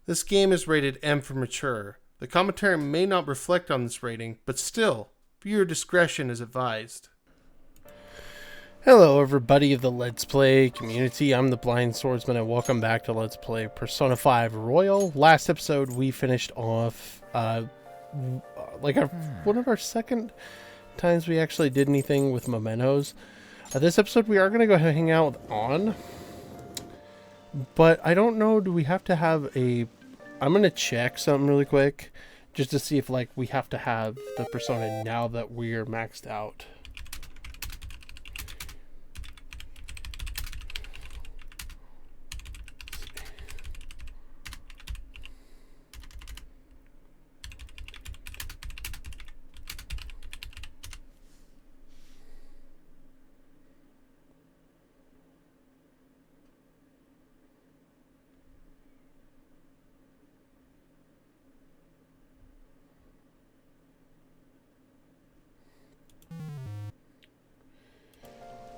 This game is rated M for mature. The commentary may not reflect on this rating, but still, viewer discretion is advised. Hello everybody of the Let's Play community, I'm the Blind Swordsman and welcome back to Let's Play Persona 5 Royal. Last episode we finished off, one of our second times we actually did anything with mementos. This episode we are going to go ahead and hang out with On. But I don't know, do we have to have a... I'm going to check something really quick, just to see if like we have to have the persona now that we're maxed out.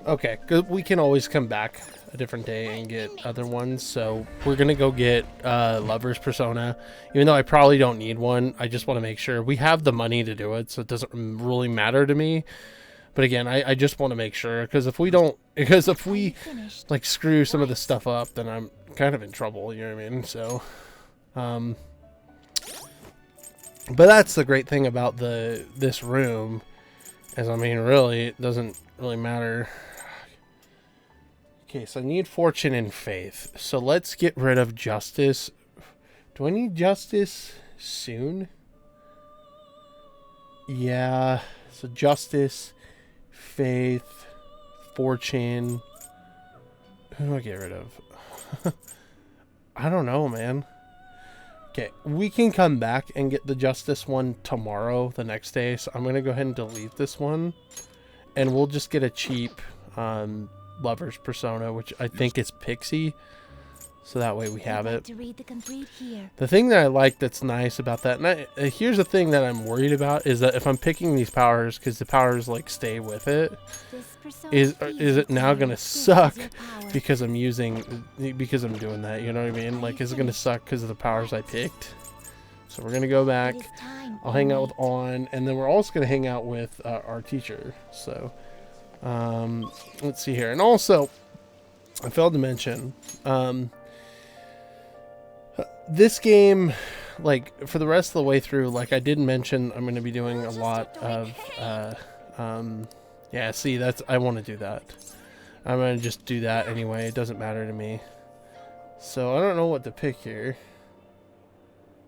Okay, because we can always come back a different day and get other ones, so we're gonna go get Lover's Persona. Even though I probably don't need one, I just want to make sure we have the money to do it, so it doesn't really matter to me. But again, I just want to make sure, because if we like screw some of the stuff up, then I'm kind of in trouble, you know what I mean? So, but that's the great thing about this room, is I mean, really, it doesn't really matter. Okay, so I need fortune and faith. So let's get rid of justice. Do I need justice soon? Yeah. So justice, faith, fortune. Who do I get rid of? I don't know, man. Okay, we can come back and get the justice one tomorrow, the next day. So I'm going to go ahead and delete this one. And we'll just get a cheap Lover's Persona, which I think is Pixie. So that way we have it. The thing that I like that's nice about that, and here's the thing that I'm worried about, is that if I'm picking these powers, because the powers like stay with it, is it now going to suck because I'm doing that, you know what I mean? Like, is it going to suck because of the powers I picked? So we're going to go back, I'll hang out with On, and then we're also going to hang out with our teacher. So, let's see here. And also, I failed to mention, this game, like, for the rest of the way through, like I did mention, I'm going to be doing a lot of, yeah, see, I want to do that. I'm going to just do that anyway. It doesn't matter to me. So, I don't know what to pick here.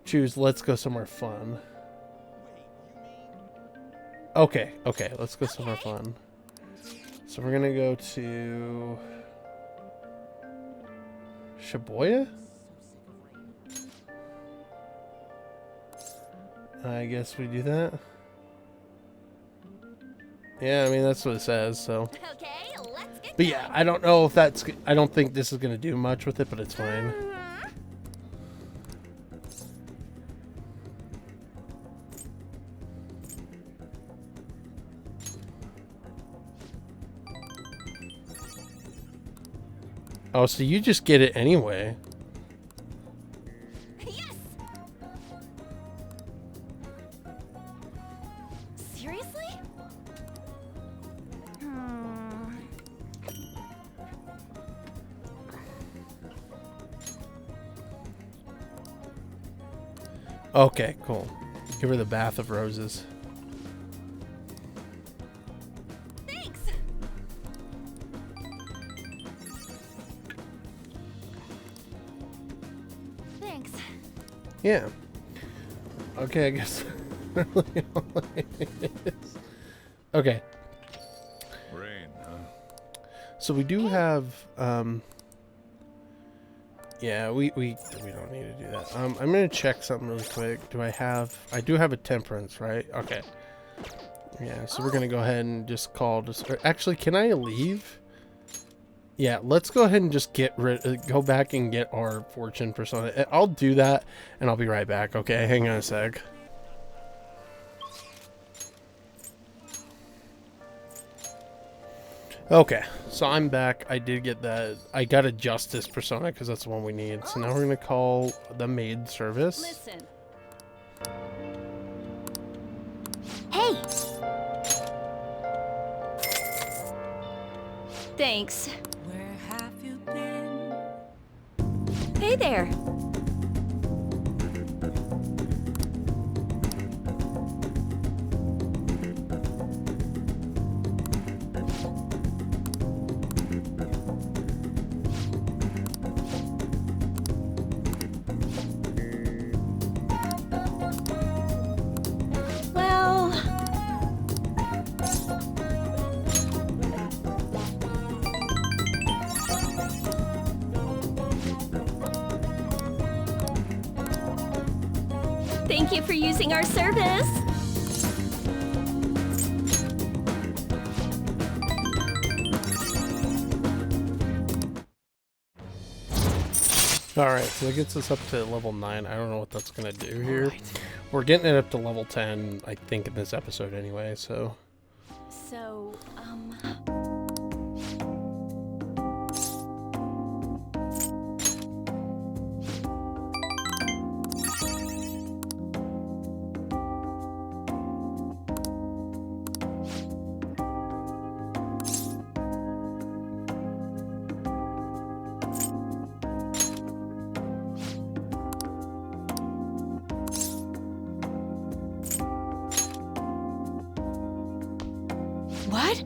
Choose let's go somewhere fun. Okay, let's go somewhere fun. So we're gonna go to Shibuya? I guess we do that. Yeah, I mean that's what it says, so. But yeah, I don't know if I don't think this is gonna do much with it, but it's fine. Oh, so you just get it anyway. Yes. Seriously? Okay, cool. Give her the bath of roses. Yeah. Okay, I guess. Okay. Rain, huh? So we do have yeah, we don't need to do that. I'm gonna check something really quick. I do have a temperance, right? Okay. Yeah, so we're gonna go ahead and just actually, can I leave? Yeah, let's go ahead and just go back and get our fortune persona. I'll do that, and I'll be right back, okay? Hang on a sec. Okay, So I'm back. I did get that. I got a justice persona because that's the one we need. So now we're gonna call the maid service. Listen. Hey. Thanks. Where have you been? Hey there. Well, thank you for using our service. Alright, so that gets us up to level 9. I don't know what that's gonna do here. We're getting it up to level 10, I think, in this episode anyway, so... So, what?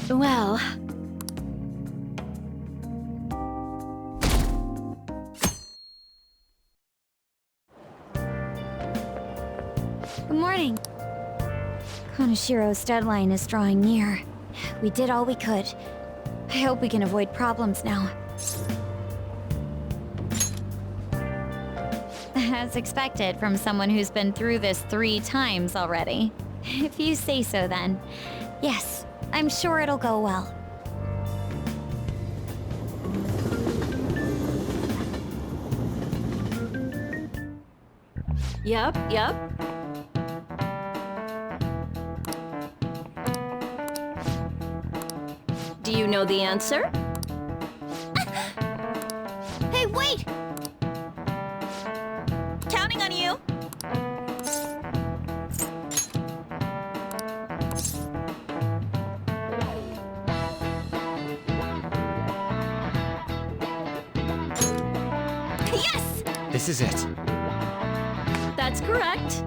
Well, good morning. Konoshiro's deadline is drawing near. We did all we could. I hope we can avoid problems now. As expected from someone who's been through this 3 times already. If you say so then. Yes, I'm sure it'll go well. Yep. Do you know the answer? Hey, wait! Counting on you! Yes! This is it. That's correct.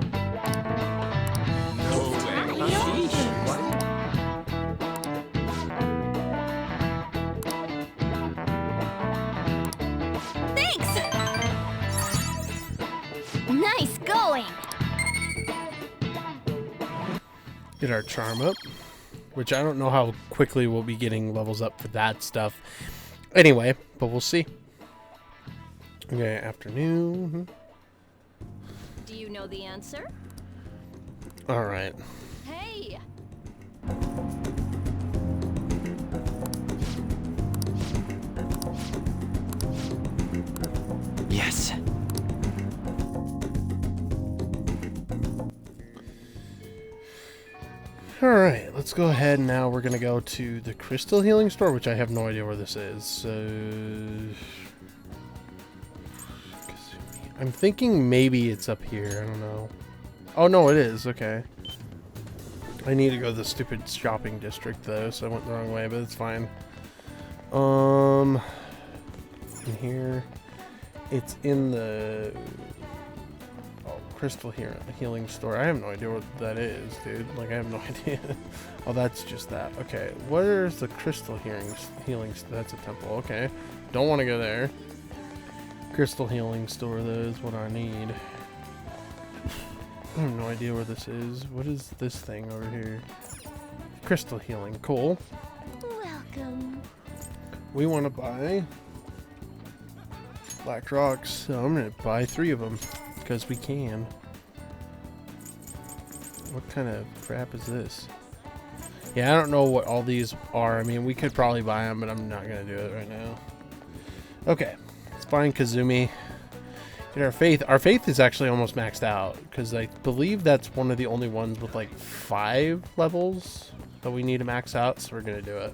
No way. Thanks! Nice going! Get our charm up. Which I don't know how quickly we'll be getting levels up for that stuff. Anyway, but we'll see. Okay, afternoon. Do you know the answer? Alright. Hey! Yes. Alright, let's go ahead now. We're going to go to the Crystal Healing Store, which I have no idea where this is. So... I'm thinking maybe it's up here. I don't know. Oh, no, it is. Okay. I need to go to the stupid shopping district, though, so I went the wrong way, but it's fine. In here. It's in the... Crystal Healing Store. I have no idea what that is, dude. Like, I have no idea. Oh, that's just that. Okay, where's the Crystal Healing Store? That's a temple. Okay, don't want to go there. Crystal Healing Store, though, is what I need. I have no idea where this is. What is this thing over here? Crystal Healing. Cool. Welcome. We want to buy Black Rocks, so I'm going to buy 3 of them. Because we can. What kind of crap is this? Yeah, I don't know what all these are. I mean, we could probably buy them, but I'm not going to do it right now. Okay, let's find Kazumi. Get our faith. Our faith is actually almost maxed out because I believe that's one of the only ones with like 5 levels that we need to max out. So we're gonna do it.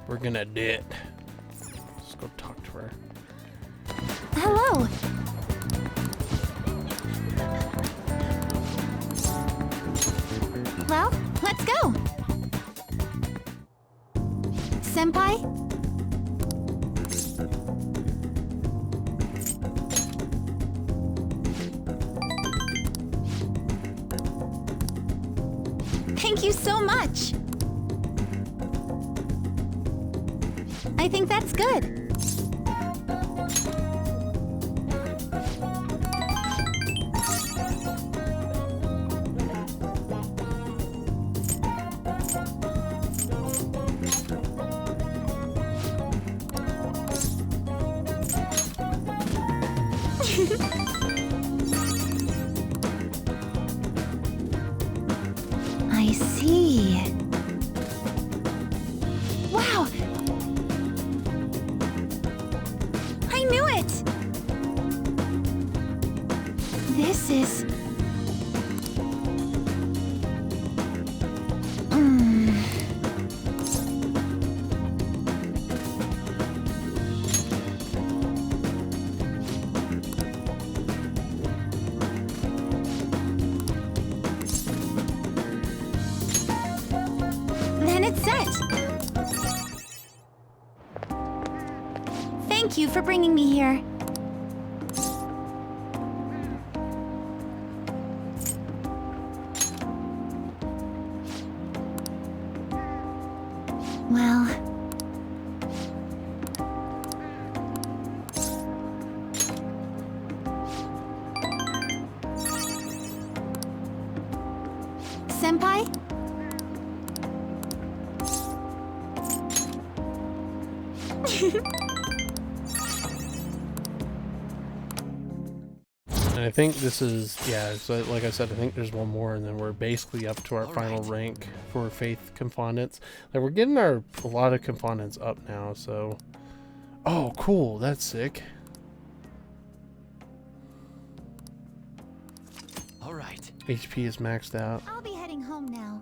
We're gonna do it. Let's go talk to her. Hello. Well, let's go. Senpai? Thank you so much. I think that's good. I see. Wow! I knew it! This is... Then it's set! Thank you for bringing me here. Well... Senpai? And I think this is, yeah, so like I said, I think there's one more and then we're basically up to our final rank for faith confidants. Like we're getting a lot of confidants up now, so. Oh, cool, that's sick. All right. HP is maxed out I'll be heading home now.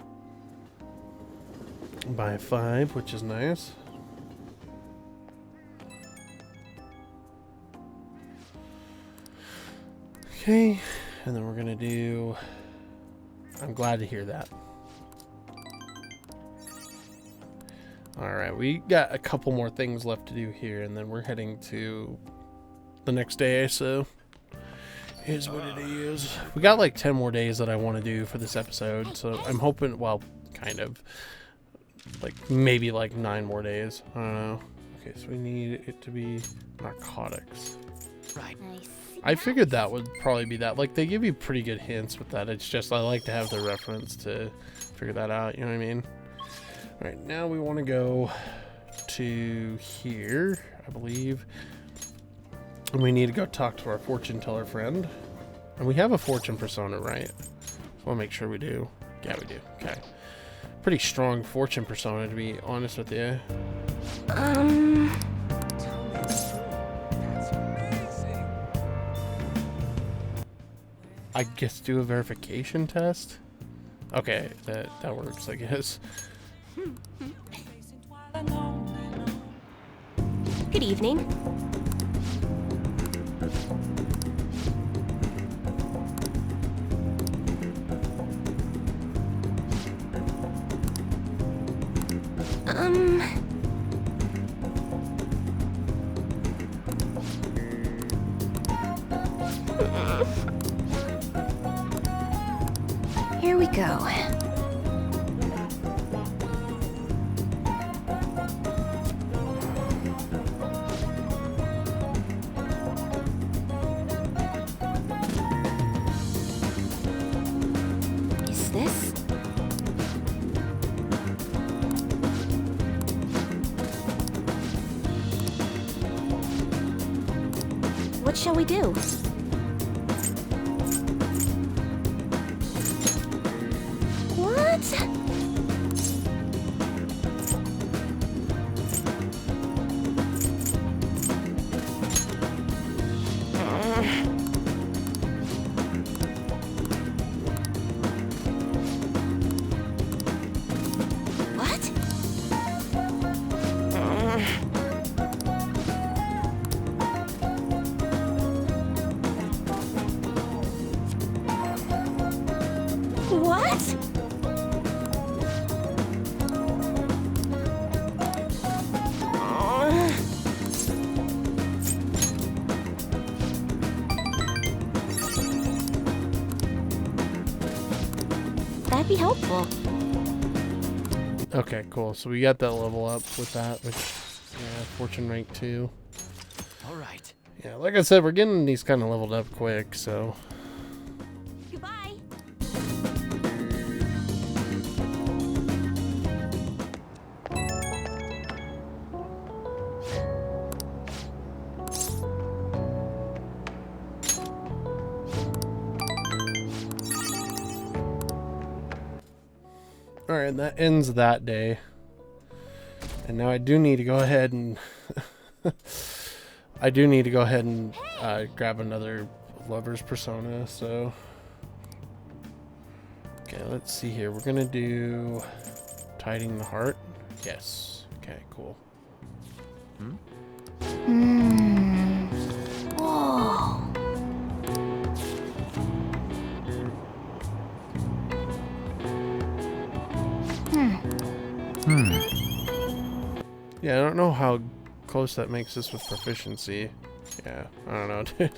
by 5, which is nice. Okay, and then we're gonna do, I'm glad to hear that. Alright, we got a couple more things left to do here, and then we're heading to the next day, so here's what it is. We got like 10 more days that I want to do for this episode, so I'm hoping, well, kind of, like maybe like 9 more days. I don't know. Okay, so we need it to be narcotics. Right. I figured that would probably be that. Like, they give you pretty good hints with that. It's just, I like to have the reference to figure that out, you know what I mean? Alright, now we want to go to here, I believe. And we need to go talk to our fortune teller friend. And we have a fortune persona, right? So I want to make sure we do. Yeah, we do. Okay. Pretty strong fortune persona, to be honest with you. I guess do a verification test? Okay, that works, I guess. Good evening. Here we go. Is this? What shall we do? What? be helpful. Okay, cool. So we got that level up with that, which, yeah, fortune rank 2. All right. Yeah, like I said, we're getting these kind of leveled up quick, so. Goodbye. Alright, that ends that day. And now I do need to go ahead and grab another lover's persona, so okay, let's see here. We're gonna do Tiding the Heart. Yes. Okay, cool. Whoa. Yeah, I don't know how close that makes us with proficiency. Yeah, I don't know, dude.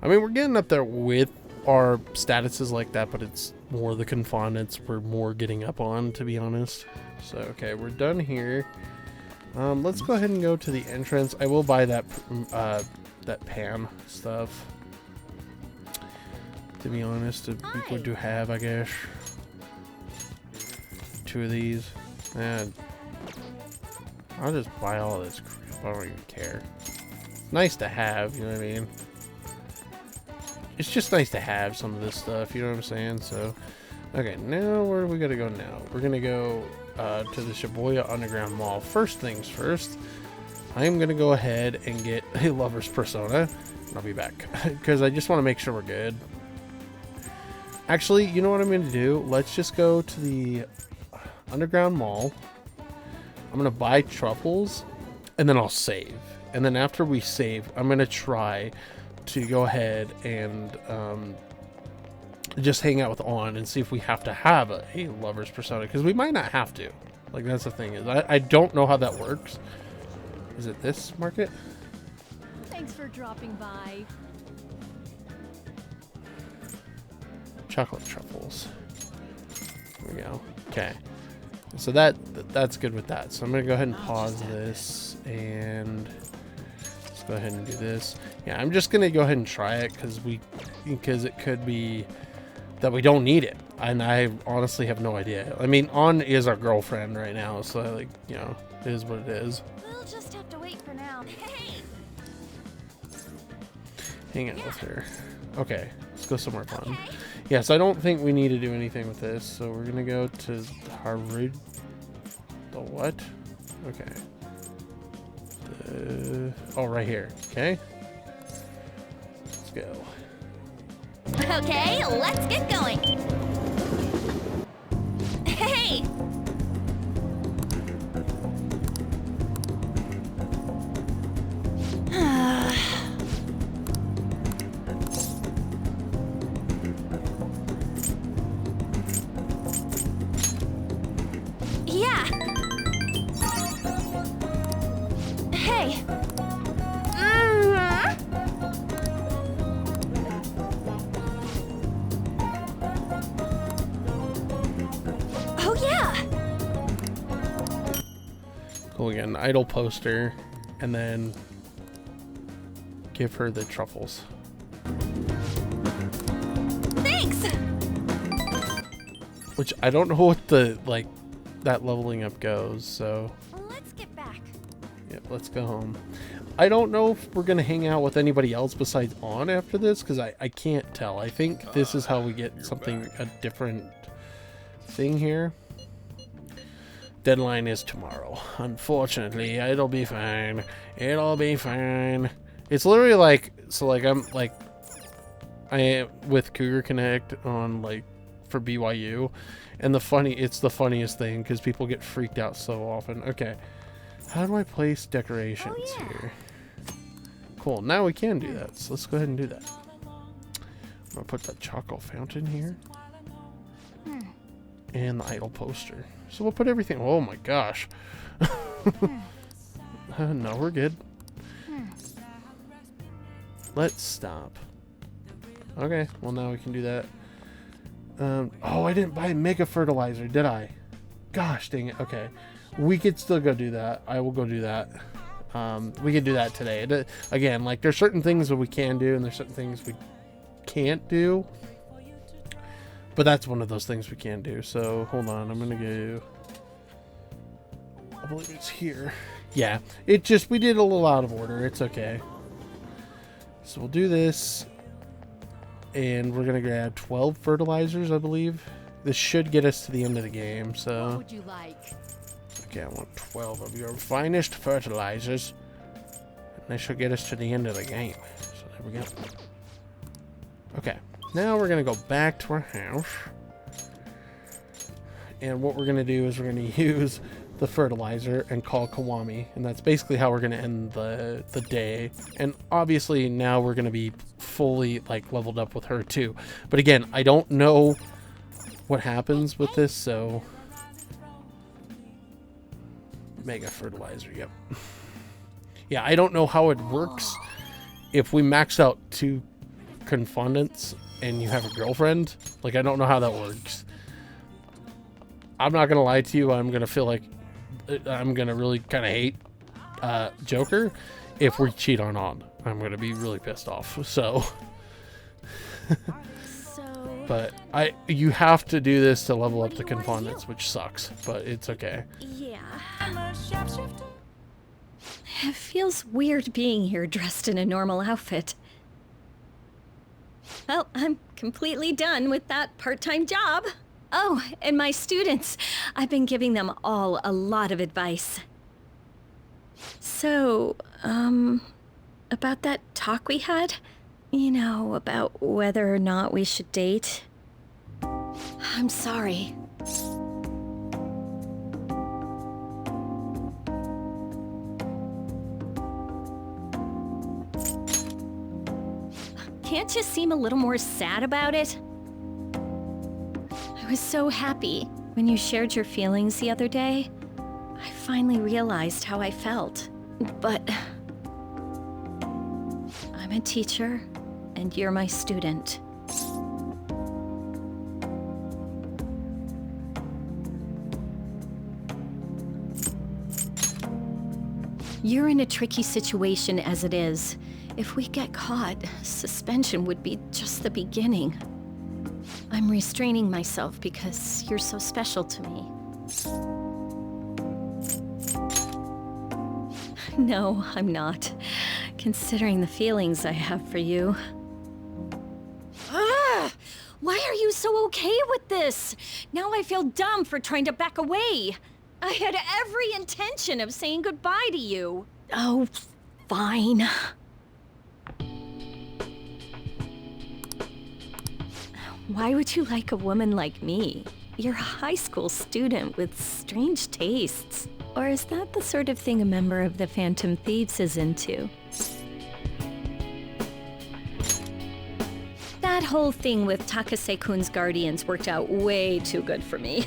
I mean, we're getting up there with our statuses like that, but it's more the confidence we're more getting up on, to be honest. So, okay, we're done here. Let's go ahead and go to the entrance. I will buy that that pan stuff. To be honest, if people do have, I guess, 2 of these. And I'll just buy all this crap. I don't even care. It's nice to have, you know what I mean? It's just nice to have some of this stuff, you know what I'm saying? So, okay, now where do we gotta go now? We're gonna go to the Shibuya Underground Mall. First things first, I am gonna go ahead and get a lover's persona. I'll be back because I just want to make sure we're good. Actually, you know what I'm gonna do? Let's just go to the Underground Mall. I'm gonna buy truffles and then I'll save. And then after we save, I'm gonna try to go ahead and just hang out with On and see if we have to have a lover's persona, because we might not have to. Like, that's the thing, is I don't know how that works. Is it this market? Thanks for dropping by. Chocolate truffles. There we go. Okay. So that's good with that. So I'm gonna go ahead and pause this and let's go ahead and do this. Yeah, I'm just gonna go ahead and try it because it could be that we don't need it, and I honestly have no idea. I mean, On is our girlfriend right now, so like, you know, it is what it is. We'll just have to wait for now. Hey. Hang out with her. Okay, let's go somewhere fun. Yeah, so I don't think we need to do anything with this, so we're gonna go to Harvard. The what? Okay. Oh, right here. Okay. Let's go. Okay, let's get going. Hey! Yeah. Hey. Oh yeah. Cool, again, idle poster, and then give her the truffles. Thanks. Which I don't know what the, like, that leveling up goes, so Let's get back. yep, let's go home. I don't know if we're gonna hang out with anybody else besides On after this, because I can't tell. I think this is how we get something, a different thing here. Deadline is tomorrow. Unfortunately, it'll be fine. It'll be fine. It's literally like, so like I'm like, I am with Cougar Connect on like for BYU, and it's the funniest thing because people get freaked out so often. Okay, how do I place decorations here? Cool, now we can do that, so let's go ahead and do that. I'm gonna put that chocolate fountain here and the idle poster. So we'll put everything. Oh my gosh. No, we're good. Let's stop. Okay, well now we can do that. Oh, I didn't buy mega fertilizer, did I? Gosh dang it. Okay. We could still go do that. I will go do that. We can do that today. Again, like, there's certain things that we can do and there's certain things we can't do. But that's one of those things we can do. So, hold on. I'm going to go... I believe it's here. Yeah. We did a little out of order. It's okay. So, we'll do this. And we're going to grab 12 fertilizers, I believe. This should get us to the end of the game, so... What would you like? Okay, I want 12 of your finest fertilizers. And this should get us to the end of the game. So there we go. Okay, now we're going to go back to our house. And what we're going to do is we're going to use the fertilizer and call Kiwami. And that's basically how we're going to end the day. And obviously now we're going to be fully like leveled up with her too. But again, I don't know what happens with this, so... Mega fertilizer, yep. Yeah, I don't know how it works. If we max out 2 confondants and you have a girlfriend, like, I don't know how that works. I'm not gonna lie to you, I'm gonna feel like I'm gonna really kind of hate Joker if we cheat on On. I'm gonna be really pissed off, so... But you have to do this to level up the confondants, which sucks, but it's okay. Yeah. It feels weird being here dressed in a normal outfit. Well, I'm completely done with that part-time job. Oh, and my students. I've been giving them all a lot of advice. So, about that talk we had? You know, about whether or not we should date. I'm sorry. Can't you seem a little more sad about it? I was so happy when you shared your feelings the other day. I finally realized how I felt. But I'm a teacher, and you're my student. You're in a tricky situation as it is. If we get caught, suspension would be just the beginning. I'm restraining myself because you're so special to me. No, I'm not. Considering the feelings I have for you. Ah! Why are you so okay with this? Now I feel dumb for trying to back away. I had every intention of saying goodbye to you. Oh, fine. Why would you like a woman like me? You're a high school student with strange tastes. Or is that the sort of thing a member of the Phantom Thieves is into? That whole thing with Takase-kun's guardians worked out way too good for me.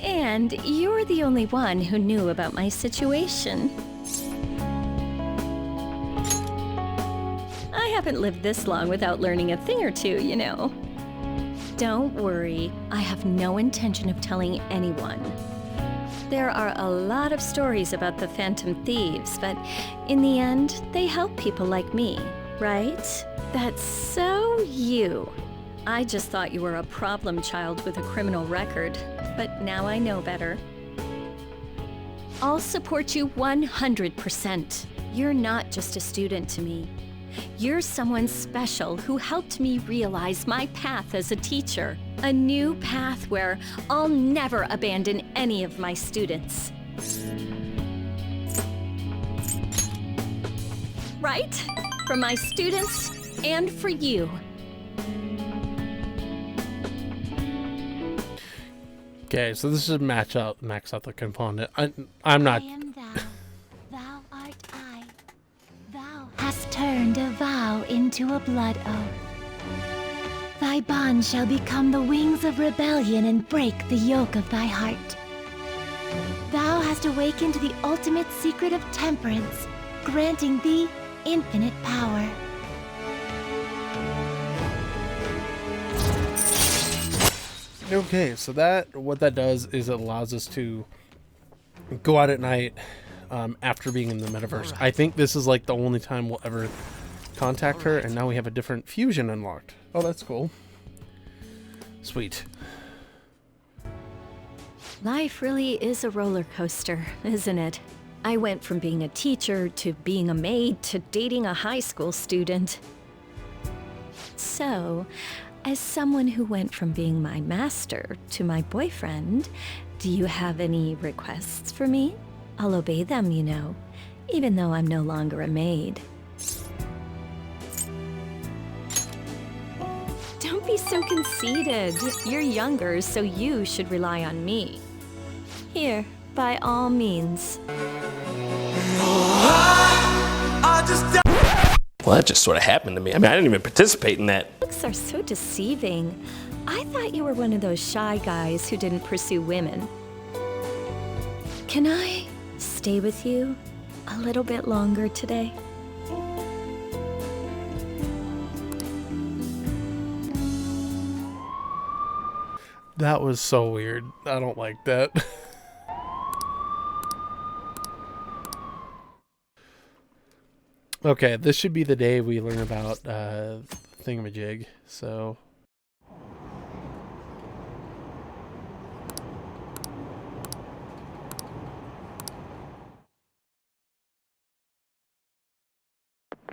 And you were the only one who knew about my situation. I haven't lived this long without learning a thing or two, you know. Don't worry, I have no intention of telling anyone. There are a lot of stories about the Phantom Thieves, but in the end, they help people like me, right? That's so you. I just thought you were a problem child with a criminal record, but now I know better. I'll support you 100%. You're not just a student to me. You're someone special who helped me realize my path as a teacher. A new path where I'll never abandon any of my students. Right? For my students and for you. Okay, so this is max out the confondant. I'm not. I am thou, thou art I. Thou hast turned a vow into a blood oath. Thy bond shall become the wings of rebellion and break the yoke of thy heart. Thou hast awakened the ultimate secret of temperance, granting thee infinite power. Okay, so what that does is it allows us to go out at night after being in the metaverse. I think this is like the only time we'll ever contact her, and now we have a different fusion unlocked. Oh, that's cool. Sweet. Life really is a roller coaster, isn't it? I went from being a teacher to being a maid to dating a high school student. So, as someone who went from being my master to my boyfriend, do you have any requests for me? I'll obey them, you know, even though I'm no longer a maid. Don't be so conceited. You're younger, so you should rely on me. Here, by all means. Well, that just sort of happened to me. I mean, I didn't even participate in that. Looks are so deceiving. I thought you were one of those shy guys who didn't pursue women. Can I stay with you a little bit longer today? That was so weird. I don't like that. Okay, this should be the day we learn about thingamajig, so...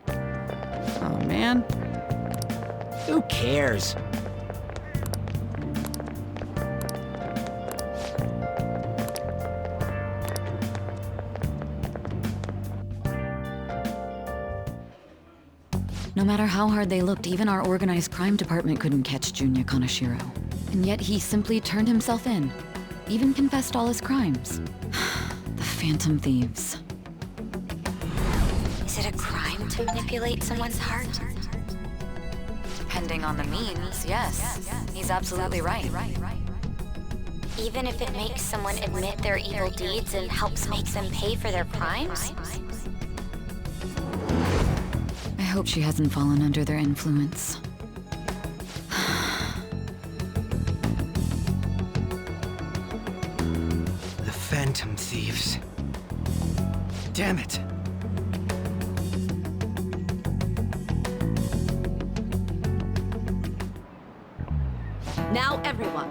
Oh man. Who cares? No matter how hard they looked, even our organized crime department couldn't catch Junya Kanashiro. And yet he simply turned himself in. Even confessed all his crimes. The Phantom Thieves. Is it a crime to manipulate someone's heart? Depending on the means, yes. He's absolutely right. Even if it makes someone admit their evil deeds and helps make them pay for their crimes? I hope she hasn't fallen under their influence. The Phantom Thieves. Damn it. Now everyone.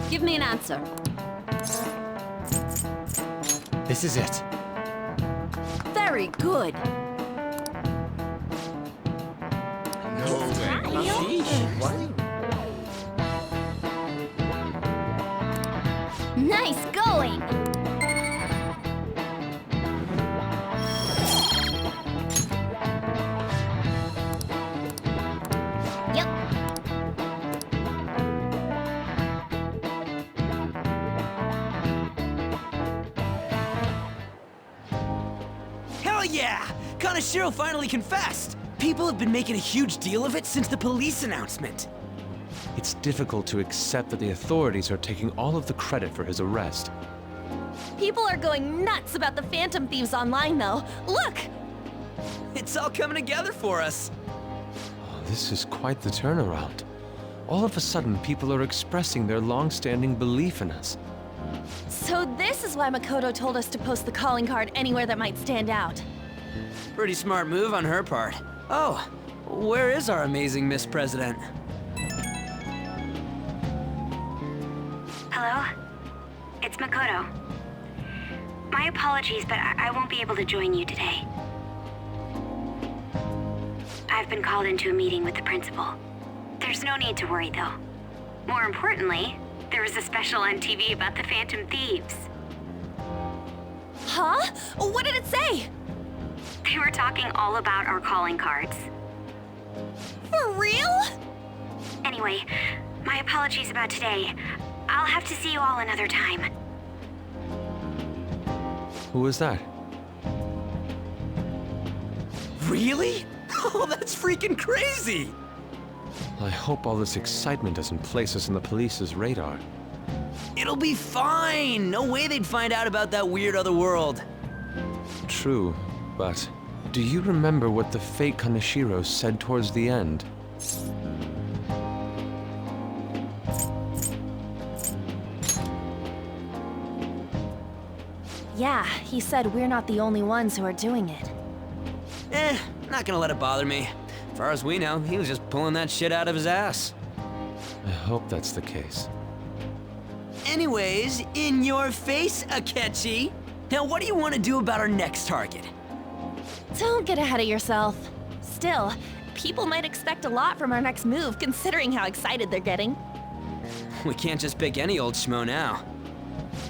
Give me an answer. This is it. Very good. Nice going! Yep. Hell yeah! Kanashiro finally confessed! People have been making a huge deal of it since the police announcement. It's difficult to accept that the authorities are taking all of the credit for his arrest. People are going nuts about the Phantom Thieves online, though. Look! It's all coming together for us. Oh, this is quite the turnaround. All of a sudden, people are expressing their long-standing belief in us. So this is why Makoto told us to post the calling card anywhere that might stand out. Pretty smart move on her part. Oh, where is our amazing Miss President? Hello? It's Makoto. My apologies, but I won't be able to join you today. I've been called into a meeting with the principal. There's no need to worry, though. More importantly, there was a special on TV about the Phantom Thieves. Huh? What did it say? They were talking all about our calling cards. For real? Anyway, my apologies about today. I'll have to see you all another time. Who is that? Really? Oh, that's freaking crazy! I hope all this excitement doesn't place us on the police's radar. It'll be fine! No way they'd find out about that weird other world. True, but Do you remember what the fake Kaneshiro said towards the end? Yeah, he said we're not the only ones who are doing it. Not gonna let it bother me. As far as we know, he was just pulling that shit out of his ass. I hope that's the case. Anyways, in your face, Akechi. Now what do you want to do about our next target? Don't get ahead of yourself. Still, people might expect a lot from our next move, considering how excited they're getting. We can't just pick any old schmo now.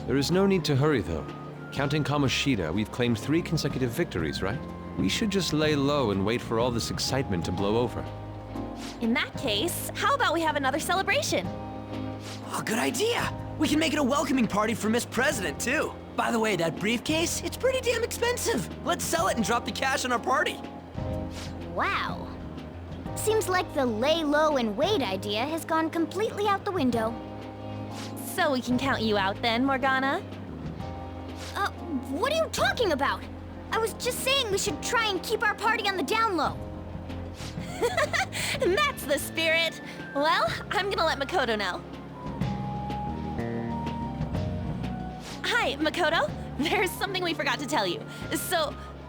There is no need to hurry, though. Counting Kamoshida, we've claimed 3 consecutive victories, right? We should just lay low and wait for all this excitement to blow over. In that case, how about we have another celebration? Oh, good idea. We can make it a welcoming party for Miss President, too. By the way, that briefcase, it's pretty damn expensive. Let's sell it and drop the cash on our party. Wow. Seems like the lay low and wait idea has gone completely out the window. So we can count you out then, Morgana? What are you talking about? I was just saying we should try and keep our party on the down low. That's the spirit. Well, I'm gonna let Makoto know. Hi, Makoto. There's something we forgot to tell you.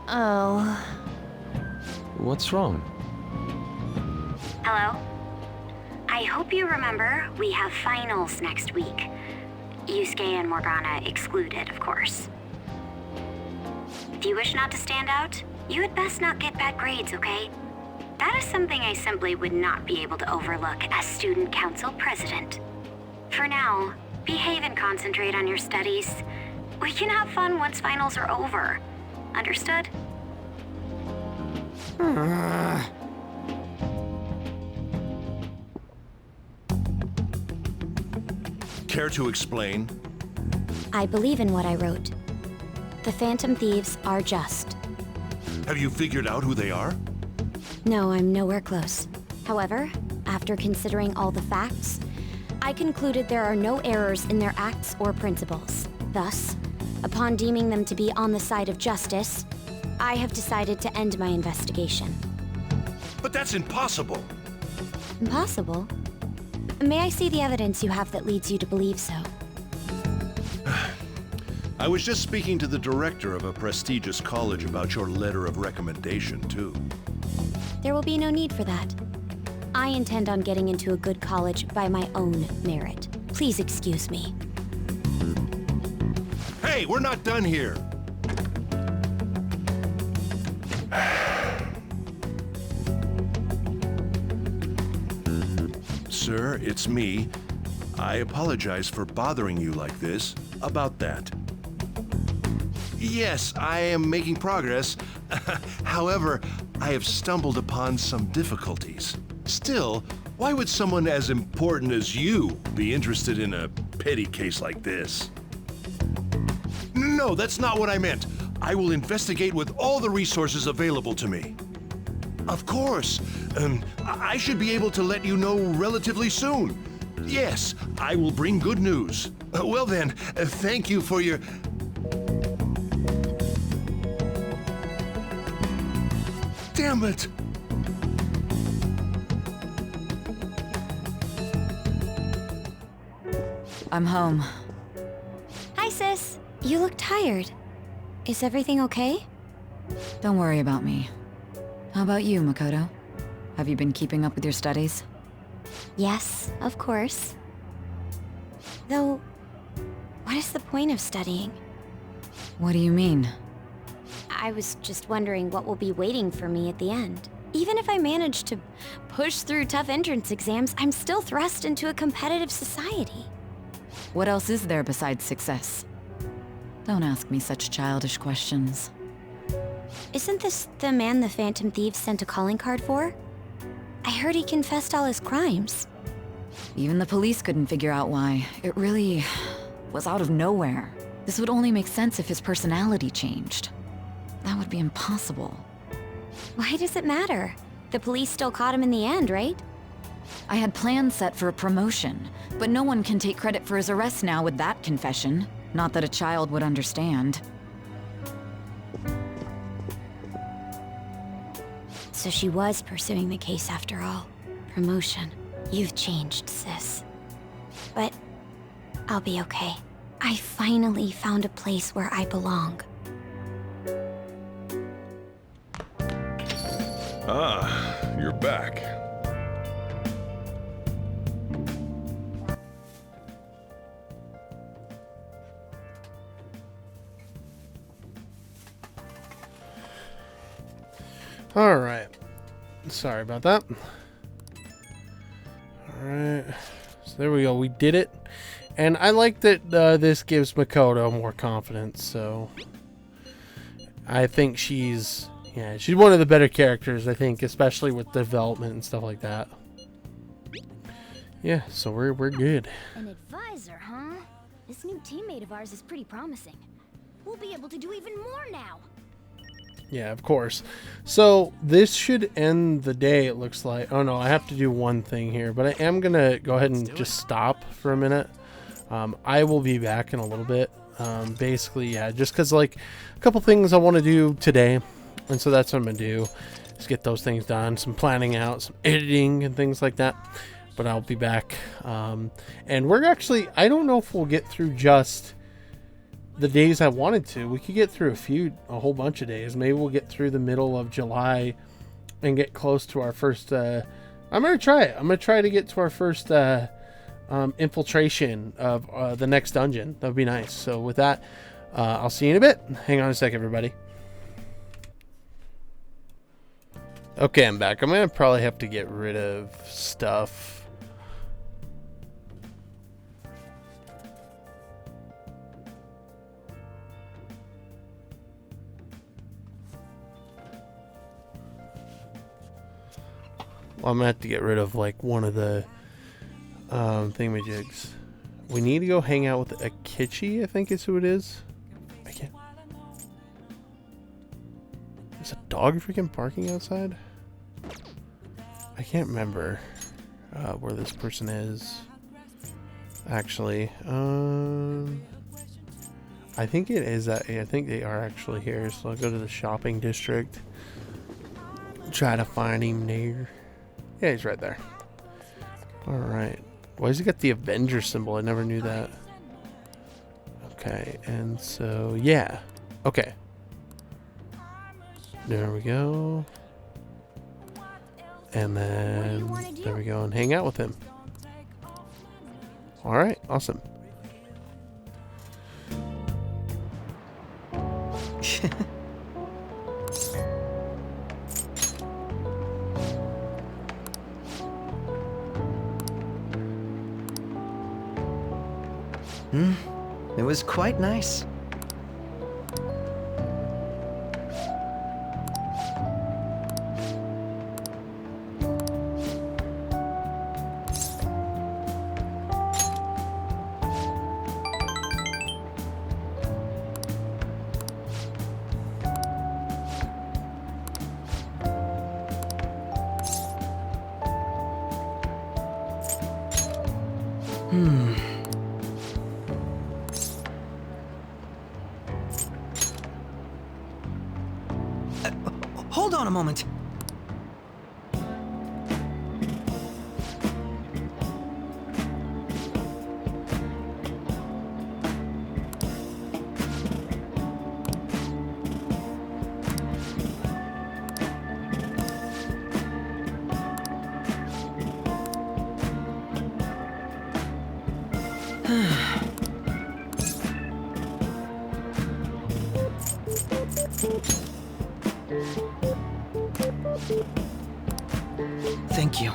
Oh. What's wrong? Hello? I hope you remember we have finals next week. Yusuke and Morgana excluded, of course. If you wish not to stand out, you had best not get bad grades, okay? That is something I simply would not be able to overlook as student council president. For now, behave and concentrate on your studies. We can have fun once finals are over. Understood? Care to explain? I believe in what I wrote. The Phantom Thieves are just. Have you figured out who they are? No, I'm nowhere close. However, after considering all the facts, I concluded there are no errors in their acts or principles. Thus, upon deeming them to be on the side of justice, I have decided to end my investigation. But that's impossible. Impossible? May I see the evidence you have that leads you to believe so? I was just speaking to the director of a prestigious college about your letter of recommendation, too. There will be no need for that. I intend on getting into a good college by my own merit. Please excuse me. Hey, we're not done here. Sir, it's me. I apologize for bothering you like this about that. Yes, I am making progress. However, I have stumbled upon some difficulties. Still, why would someone as important as you be interested in a petty case like this? No, that's not what I meant. I will investigate with all the resources available to me. Of course. I should be able to let you know relatively soon. Yes, I will bring good news. Well then, thank you for your... Damn it! I'm home. Hi, sis. You look tired. Is everything okay? Don't worry about me. How about you, Makoto? Have you been keeping up with your studies? Yes, of course. Though, what is the point of studying? What do you mean? I was just wondering what will be waiting for me at the end. Even if I manage to push through tough entrance exams, I'm still thrust into a competitive society. What else is there besides success? Don't ask me such childish questions. Isn't this the man the Phantom Thieves sent a calling card for? I heard he confessed all his crimes. Even the police couldn't figure out why. It really was out of nowhere. This would only make sense if his personality changed. That would be impossible. Why does it matter? The police still caught him in the end, right? I had plans set for a promotion, but no one can take credit for his arrest now with that confession. Not that a child would understand. So she was pursuing the case after all. Promotion. You've changed, sis. But I'll be okay. I finally found a place where I belong. Ah, you're back. All right. Sorry about that. All right. So there we go. We did it. And I like that this gives Makoto more confidence. So I think she's one of the better characters, I think, especially with development and stuff like that. Yeah, so we're good. An advisor, huh? This new teammate of ours is pretty promising. We'll be able to do even more now. Yeah, of course. So this should end the day, it looks like. Oh no, I have to do one thing here, but I am gonna go ahead and just stop for a minute. I will be back in a little bit. Basically, yeah, just because like a couple things I want to do today, and so that's what I'm gonna do. Is get those things done, some planning out, some editing and things like that. But I'll be back. And we're actually, I don't know if we'll get through just the days I wanted to. We could get through a whole bunch of days. Maybe we'll get through the middle of July and get close to our first I'm gonna try it. I'm gonna try to get to our first infiltration of the next dungeon. That would be nice. So with that, I'll see you in a bit. Hang on a sec, everybody. Okay, I'm back. I'm gonna probably have to get rid of stuff. Well, I'm gonna have to get rid of like one of the thingamajigs. We need to go hang out with Akichi, I think is who it is. I can't. Is a dog freaking barking outside? I can't remember where this person is. Actually, I think it is that. I think they are actually here. So I'll go to the shopping district. Try to find him there. Yeah, he's right there. Alright. Why has he got the Avenger symbol? I never knew that. Okay, and so, yeah. Okay. There we go. And then, there we go, and hang out with him. Alright, awesome. It was quite nice. Hold on a moment. Thank you.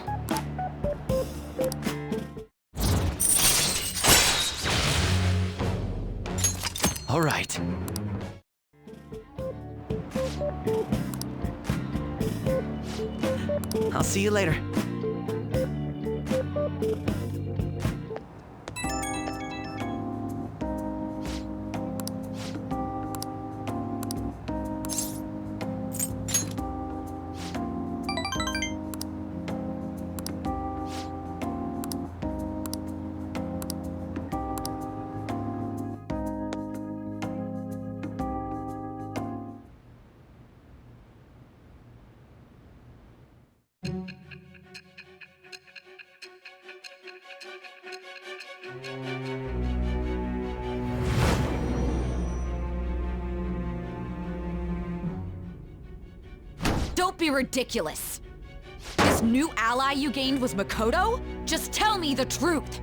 All right. I'll see you later. Don't be ridiculous! This new ally you gained was Makoto? Just tell me the truth!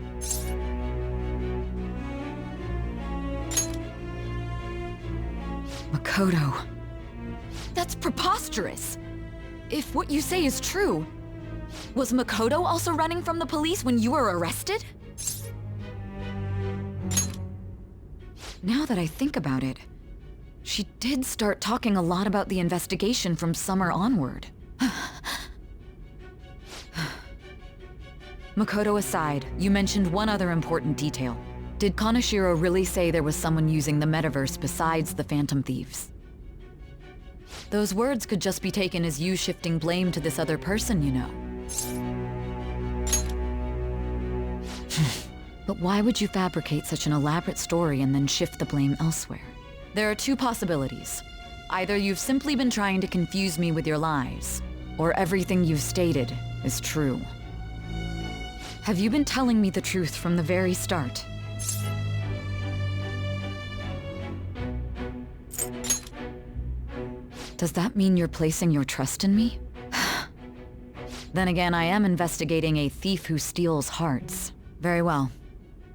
Makoto... That's preposterous! If what you say is true, was Makoto also running from the police when you were arrested? Now that I think about it, she did start talking a lot about the investigation from summer onward. Makoto aside, you mentioned one other important detail. Did Kaneshiro really say there was someone using the metaverse besides the Phantom Thieves? Those words could just be taken as you shifting blame to this other person, you know. But why would you fabricate such an elaborate story and then shift the blame elsewhere? There are two possibilities. Either you've simply been trying to confuse me with your lies, or everything you've stated is true. Have you been telling me the truth from the very start? Does that mean you're placing your trust in me? Then again, I am investigating a thief who steals hearts. Very well.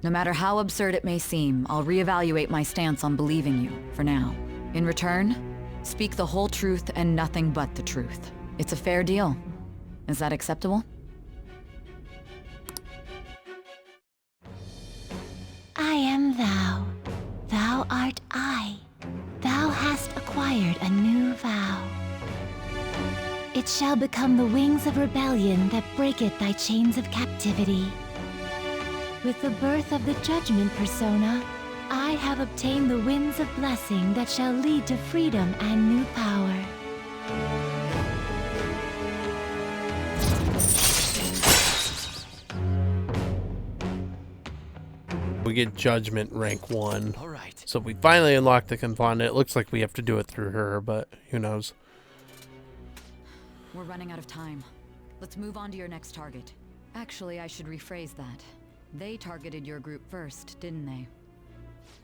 No matter how absurd it may seem, I'll reevaluate my stance on believing you, for now. In return, speak the whole truth and nothing but the truth. It's a fair deal. Is that acceptable? I am thou. Thou art I. Thou hast acquired a new vow. It shall become the wings of rebellion that breaketh thy chains of captivity. With the birth of the judgment persona, I have obtained the winds of blessing that shall lead to freedom and new power. We get Judgment rank 1. All right. So we finally unlocked the Confidant. It looks like we have to do it through her, but who knows. We're running out of time. Let's move on to your next target. Actually, I should rephrase that. They targeted your group first, didn't they?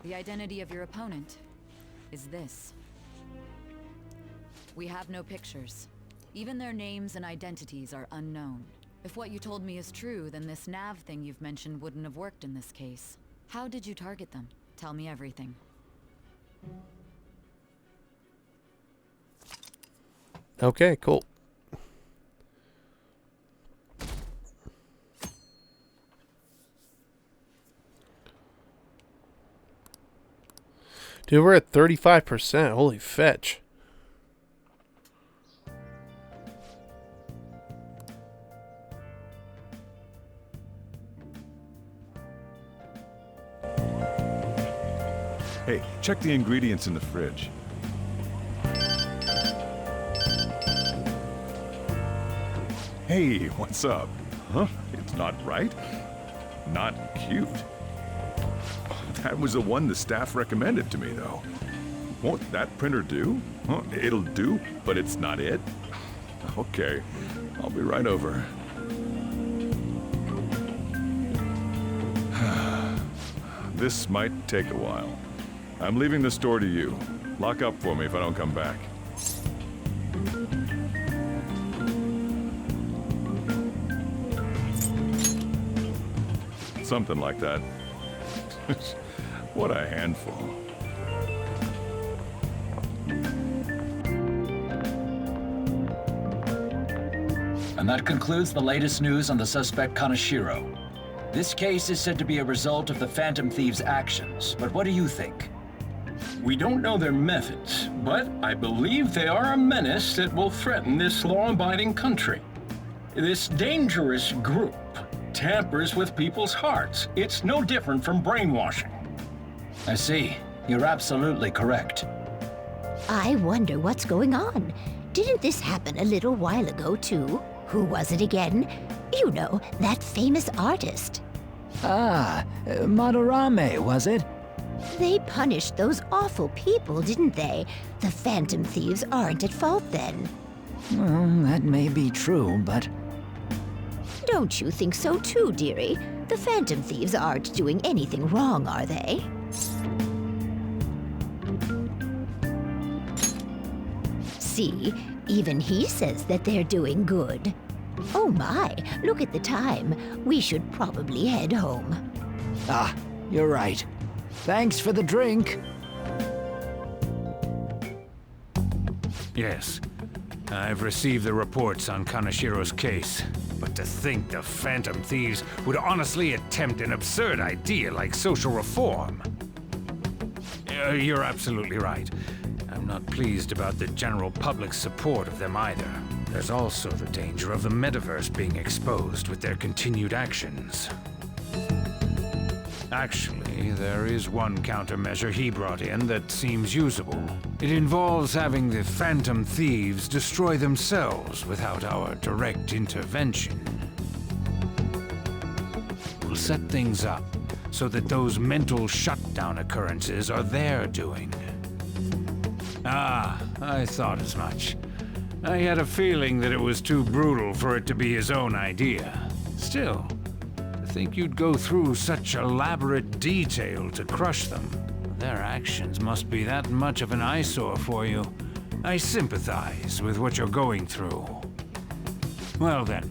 The identity of your opponent is this. We have no pictures. Even their names and identities are unknown. If what you told me is true, then this nav thing you've mentioned wouldn't have worked in this case. How did you target them? Tell me everything. Okay, cool. Dude, we're at 35%. Holy fetch. Hey, check the ingredients in the fridge. Hey, what's up? Huh? It's not right? Not cute. That was the one the staff recommended to me, though. Won't that printer do? Huh? It'll do, but it's not it? Okay, I'll be right over. This might take a while. I'm leaving the store to you. Lock up for me if I don't come back. Something like that. What a handful. And that concludes the latest news on the suspect Kaneshiro. This case is said to be a result of the Phantom Thieves' actions, but what do you think? We don't know their methods, but I believe they are a menace that will threaten this law-abiding country. This dangerous group tampers with people's hearts. It's no different from brainwashing. I see. You're absolutely correct. I wonder what's going on. Didn't this happen a little while ago, too? Who was it again? You know, that famous artist. Ah, Madarame, was it? They punished those awful people, didn't they? The Phantom Thieves aren't at fault then. Well, that may be true, but... Don't you think so too, dearie? The Phantom Thieves aren't doing anything wrong, are they? See, even he says that they're doing good. Oh my, look at the time. We should probably head home. Ah, you're right. Thanks for the drink. Yes, I've received the reports on Kanashiro's case. But to think the Phantom Thieves would honestly attempt an absurd idea like social reform. You're absolutely right. I'm not pleased about the general public's support of them either. There's also the danger of the metaverse being exposed with their continued actions. Actually, there is one countermeasure he brought in that seems usable. It involves having the Phantom Thieves destroy themselves without our direct intervention. We'll set things up so that those mental shutdown occurrences are their doing. Ah, I thought as much. I had a feeling that it was too brutal for it to be his own idea. Still, to think you'd go through such elaborate detail to crush them. Their actions must be that much of an eyesore for you. I sympathize with what you're going through. Well then,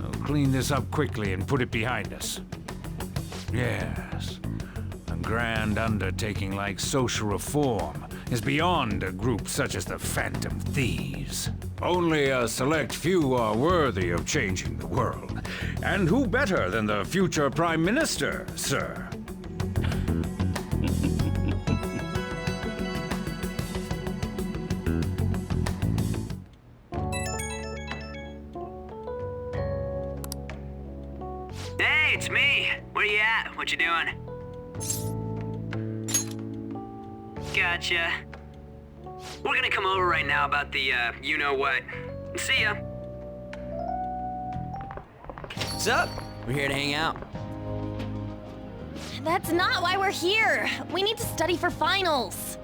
we'll clean this up quickly and put it behind us. Yes, a grand undertaking like social reform is beyond a group such as the Phantom Thieves. Only a select few are worthy of changing the world. And who better than the future Prime Minister, sir? Hey, it's me. Where you at? What you doing? Gotcha. We're gonna come over right now about the, you-know-what. See ya. What's up? We're here to hang out. That's not why we're here. We need to study for finals.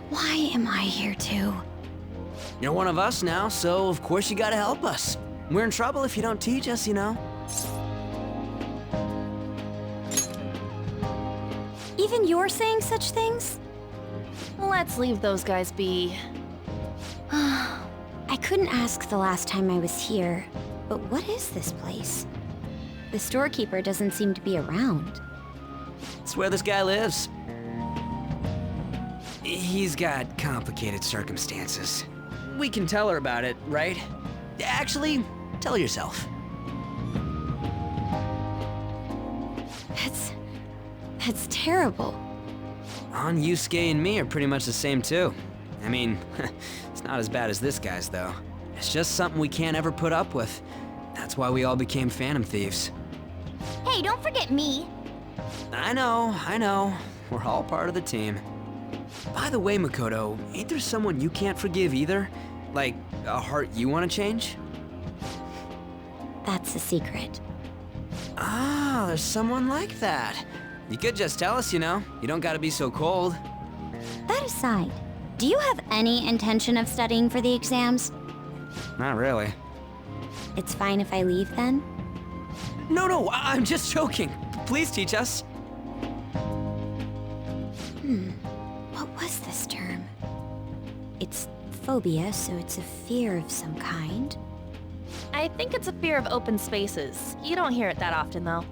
Why am I here too? You're one of us now, so of course you gotta help us. We're in trouble if you don't teach us, you know. Even you're saying such things? Let's leave those guys be. I couldn't ask the last time I was here, but what is this place? The storekeeper doesn't seem to be around. It's where this guy lives. He's got complicated circumstances. We can tell her about it, right? Actually, tell her yourself. That's terrible. On Yusuke and me are pretty much the same too. I mean, it's not as bad as this guy's though. It's just something we can't ever put up with. That's why we all became Phantom Thieves. Hey, don't forget me. I know. We're all part of the team. By the way, Makoto, ain't there someone you can't forgive either? Like, a heart you want to change? That's a secret. Ah, there's someone like that. You could just tell us, you know. You don't gotta be so cold. That aside, do you have any intention of studying for the exams? Not really. It's fine if I leave then? No, I'm just joking. Please teach us. What was this term? It's phobia, so it's a fear of some kind. I think it's a fear of open spaces. You don't hear it that often, though.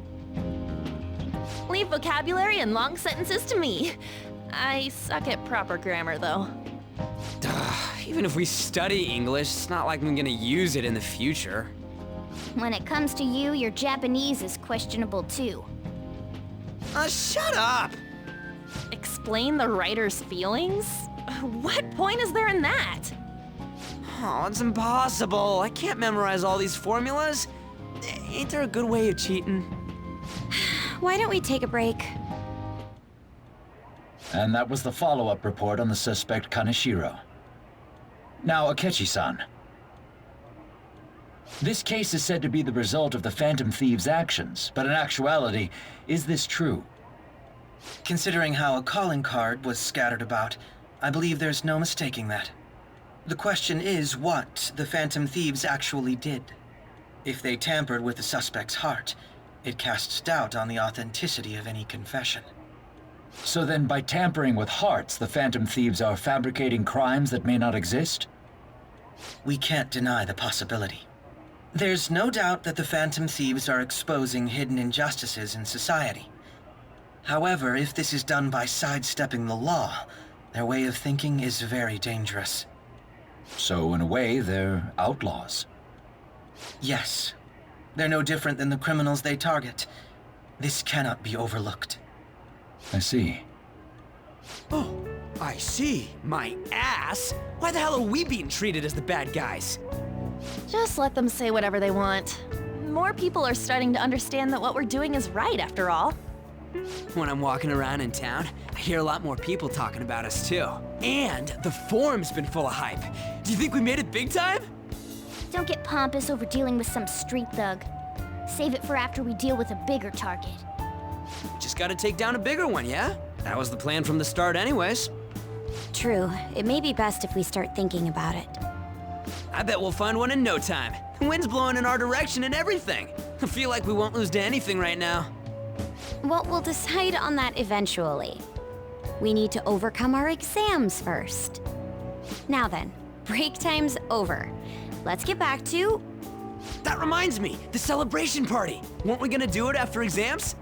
Leave vocabulary and long sentences to me. I suck at proper grammar, though. Even if we study English, it's not like I'm gonna use it in the future. When it comes to you, your Japanese is questionable too. Shut up! Explain the writer's feelings? What point is there in that? Oh, it's impossible. I can't memorize all these formulas. Ain't there a good way of cheating? Why don't we take a break? And that was the follow-up report on the suspect Kaneshiro. Now, Akechi-san. This case is said to be the result of the Phantom Thieves' actions, but in actuality, is this true? Considering how a calling card was scattered about, I believe there's no mistaking that. The question is what the Phantom Thieves actually did. If they tampered with the suspect's heart, it casts doubt on the authenticity of any confession. So then by tampering with hearts, the Phantom Thieves are fabricating crimes that may not exist? We can't deny the possibility. There's no doubt that the Phantom Thieves are exposing hidden injustices in society. However, if this is done by sidestepping the law, their way of thinking is very dangerous. So in a way, they're outlaws. Yes. They're no different than the criminals they target. This cannot be overlooked. I see. Oh, I see. My ass? Why the hell are we being treated as the bad guys? Just let them say whatever they want. More people are starting to understand that what we're doing is right, after all. When I'm walking around in town, I hear a lot more people talking about us too. And the forum's been full of hype. Do you think we made it big time? Don't get pompous over dealing with some street thug. Save it for after we deal with a bigger target. We just gotta take down a bigger one, yeah? That was the plan from the start anyways. True. It may be best if we start thinking about it. I bet we'll find one in no time. The wind's blowing in our direction and everything. I feel like we won't lose to anything right now. Well, we'll decide on that eventually. We need to overcome our exams first. Now then, break time's over. Let's get back to... That reminds me, the celebration party. Weren't we gonna do it after exams?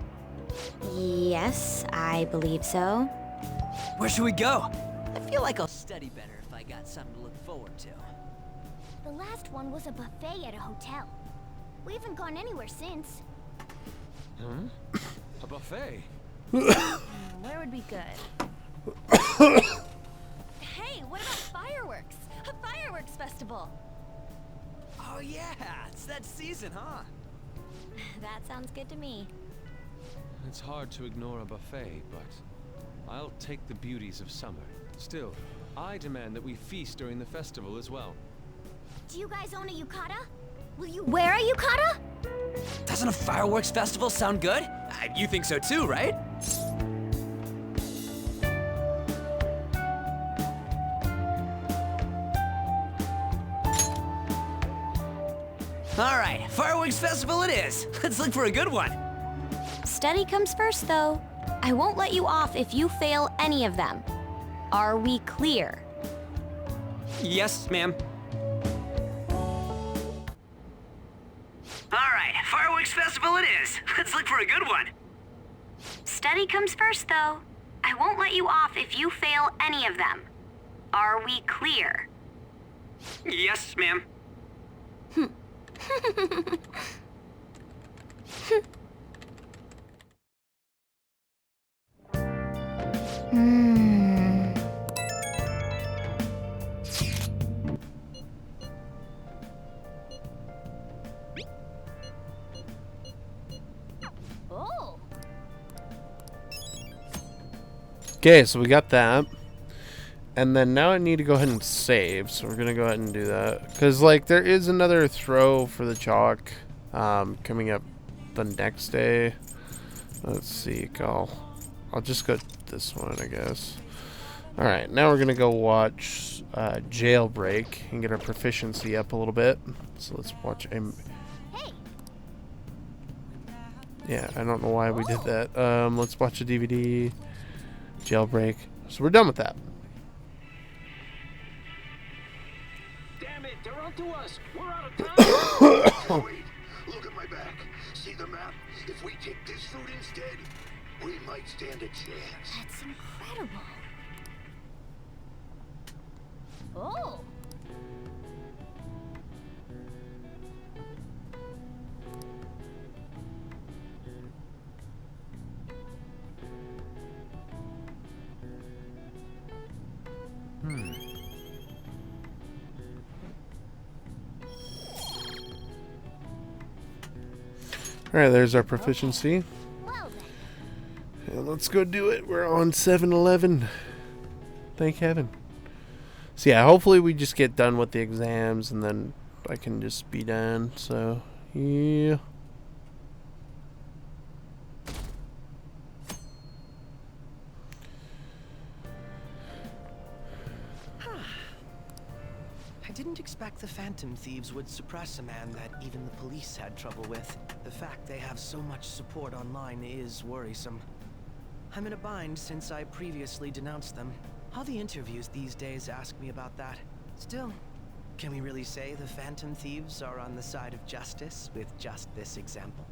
Yes, I believe so. Where should we go? I feel like I'll study better if I got something to look forward to. The last one was a buffet at a hotel. We haven't gone anywhere since. Huh? A buffet? Where would be good? Hey, what about fireworks? A fireworks festival! Oh yeah, it's that season, huh? That sounds good to me. It's hard to ignore a buffet, but I'll take the beauties of summer. Still, I demand that we feast during the festival as well. Do you guys own a yukata? Will you wear a yukata? Doesn't a fireworks festival sound good? You think so too, right? All right, fireworks festival it is. Let's look for a good one. Study comes first, though. I won't let you off if you fail any of them. Are we clear? Yes, ma'am. All right, fireworks festival it is. Let's look for a good one. Study comes first, though. I won't let you off if you fail any of them. Are we clear? Yes, ma'am. Oh. Okay, so we got that. And then now I need to go ahead and save. So we're going to go ahead and do that. Because, like, there is another throw for the chalk coming up the next day. Let's see. I'll just go this one, I guess. Alright, now we're going to go watch Jailbreak and get our proficiency up a little bit. So let's watch a... Yeah, I don't know why we did that. Let's watch a DVD. Jailbreak. So we're done with that. Damn it, they're onto us. We're out of time. Wait, look at my back. See the map? If we take this route instead, we might stand a chance. That's incredible. Oh. Alright, there's our proficiency. And let's go do it. We're on 7-11. Thank heaven. So yeah, hopefully we just get done with the exams and then I can just be done. So, yeah. I didn't expect the Phantom Thieves would suppress a man that even the police had trouble with. The fact they have so much support online is worrisome. I'm in a bind since I previously denounced them. All the interviews these days ask me about that. Still, can we really say the Phantom Thieves are on the side of justice with just this example?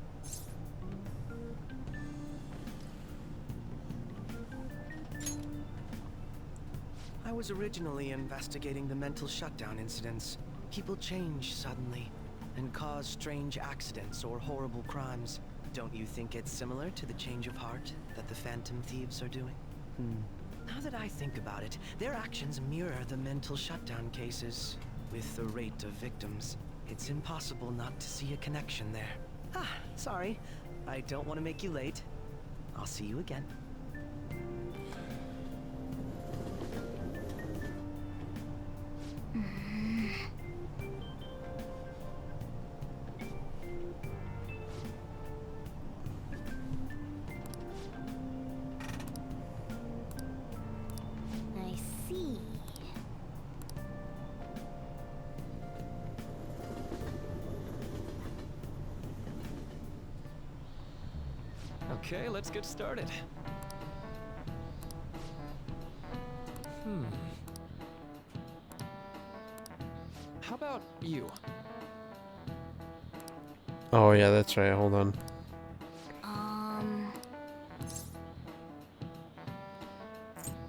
I was originally investigating the mental shutdown incidents. People change suddenly and cause strange accidents or horrible crimes. Don't you think it's similar to the change of heart that the Phantom Thieves are doing? Now that I think about it, their actions mirror the mental shutdown cases. With the rate of victims, it's impossible not to see a connection there. Sorry. I don't want to make you late. I'll see you again. I see. Okay, let's get started. How about you? Oh yeah, that's right. Hold on.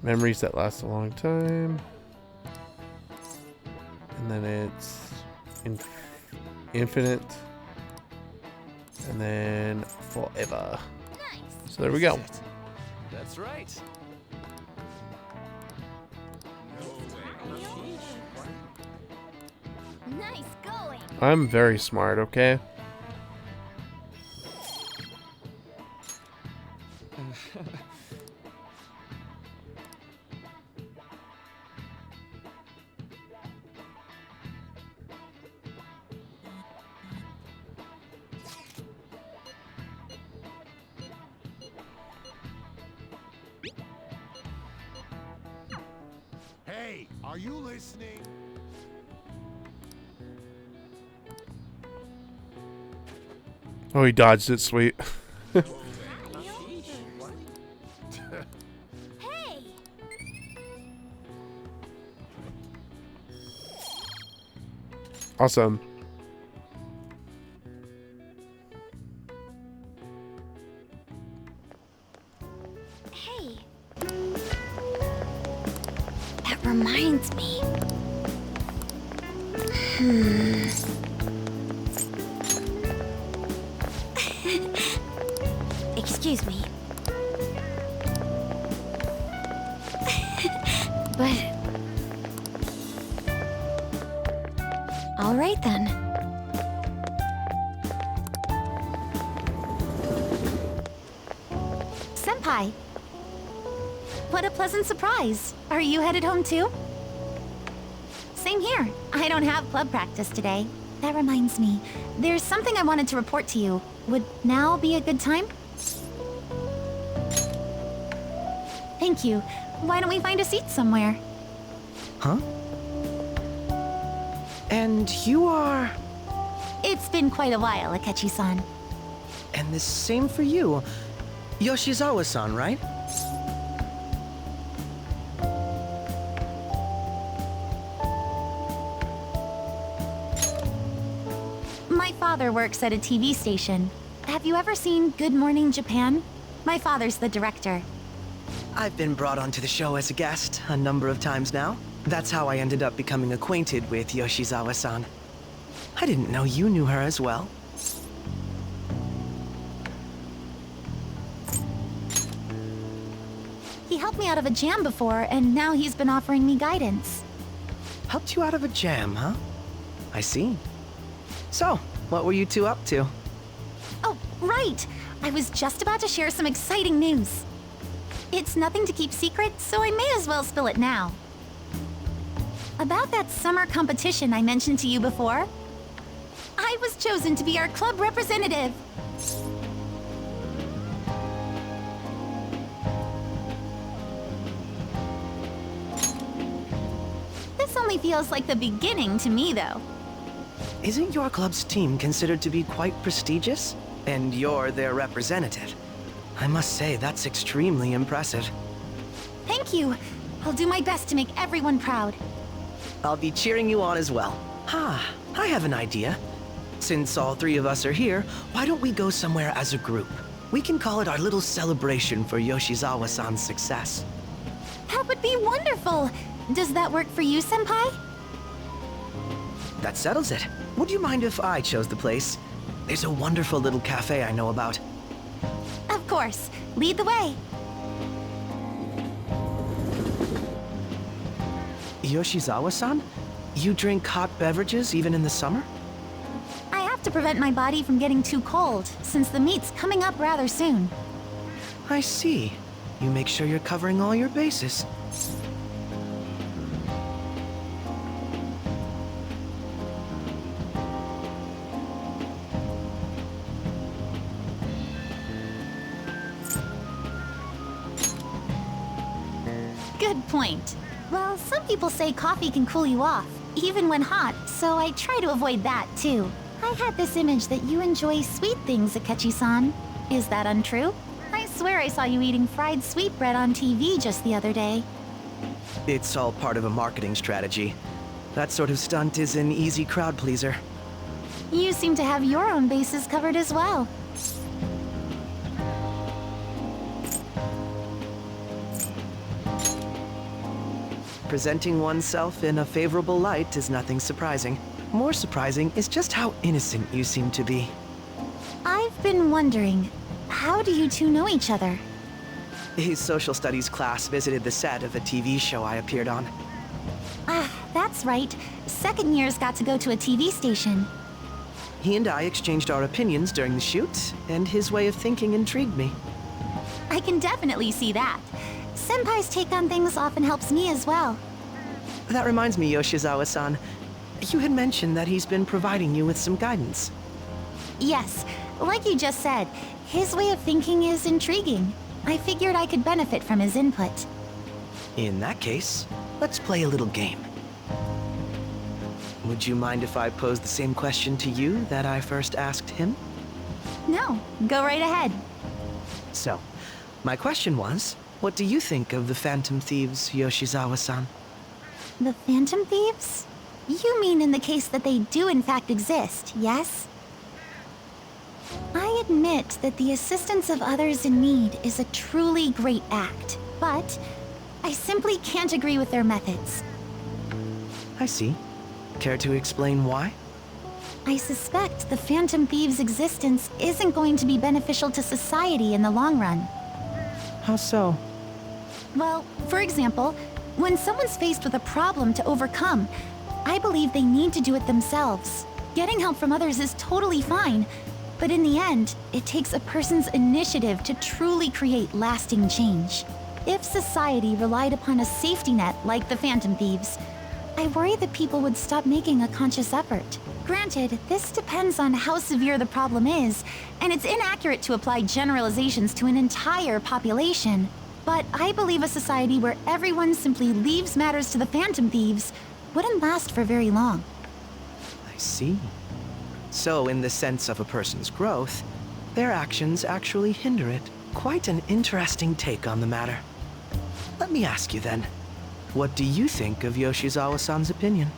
Memories that last a long time. And then it's infinite. And then forever. So there we go. That's right. Nice going. I'm very smart, okay? Hey, are you listening? Oh, he dodged it, sweet. Hey! Awesome. Hey. That reminds me. Excuse me. But... all right then. Senpai! What a pleasant surprise. Are you headed home too? Same here. I don't have club practice today. That reminds me, there's something I wanted to report to you. Would now be a good time? Thank you. Why don't we find a seat somewhere? Huh? And you are... It's been quite a while, Akechi-san. And the same for you. Yoshizawa-san, right? My father works at a TV station. Have you ever seen Good Morning Japan? My father's the director. I've been brought onto the show as a guest a number of times now. That's how I ended up becoming acquainted with Yoshizawa-san. I didn't know you knew her as well. He helped me out of a jam before, and now he's been offering me guidance. Helped you out of a jam, huh? I see. So, what were you two up to? Oh, right! I was just about to share some exciting news. It's nothing to keep secret, so I may as well spill it now. About that summer competition I mentioned to you before, I was chosen to be our club representative. This only certainly feels like the beginning to me, though. Isn't your club's team considered to be quite prestigious? And you're their representative. I must say, that's extremely impressive. Thank you. I'll do my best to make everyone proud. I'll be cheering you on as well. I have an idea. Since all three of us are here, why don't we go somewhere as a group? We can call it our little celebration for Yoshizawa-san's success. That would be wonderful! Does that work for you, Senpai? That settles it. Would you mind if I chose the place? There's a wonderful little cafe I know about. Of course. Lead the way. Yoshizawa-san? You drink hot beverages even in the summer? I have to prevent my body from getting too cold, since the meet's coming up rather soon. I see. You make sure you're covering all your bases. Good point. Well, some people say coffee can cool you off, even when hot, so I try to avoid that, too. I had this image that you enjoy sweet things, Akechi-san. Is that untrue? I swear I saw you eating fried sweetbread on TV just the other day. It's all part of a marketing strategy. That sort of stunt is an easy crowd pleaser. You seem to have your own bases covered as well. Presenting oneself in a favorable light is nothing surprising. More surprising is just how innocent you seem to be. I've been wondering, how do you two know each other? His social studies class visited the set of a TV show I appeared on. Ah, that's right. Second years got to go to a TV station. He and I exchanged our opinions during the shoot, and his way of thinking intrigued me. I can definitely see that. Senpai's take on things often helps me as well. That reminds me, Yoshizawa-san. You had mentioned that he's been providing you with some guidance. Yes, like you just said, his way of thinking is intriguing. I figured I could benefit from his input. In that case, let's play a little game. Would you mind if I pose the same question to you that I first asked him? No, go right ahead. So, my question was, what do you think of the Phantom Thieves, Yoshizawa-san? The Phantom Thieves? You mean in the case that they do in fact exist, yes? I admit that the assistance of others in need is a truly great act, but I simply can't agree with their methods. I see. Care to explain why? I suspect the Phantom Thieves' existence isn't going to be beneficial to society in the long run. How so? Well, for example, when someone's faced with a problem to overcome, I believe they need to do it themselves. Getting help from others is totally fine, but in the end, it takes a person's initiative to truly create lasting change. If society relied upon a safety net like the Phantom Thieves, I worry that people would stop making a conscious effort. Granted, this depends on how severe the problem is, and it's inaccurate to apply generalizations to an entire population. But I believe a society where everyone simply leaves matters to the Phantom Thieves wouldn't last for very long. I see. So, in the sense of a person's growth, their actions actually hinder it. Quite an interesting take on the matter. Let me ask you then, what do you think of Yoshizawa-san's opinion?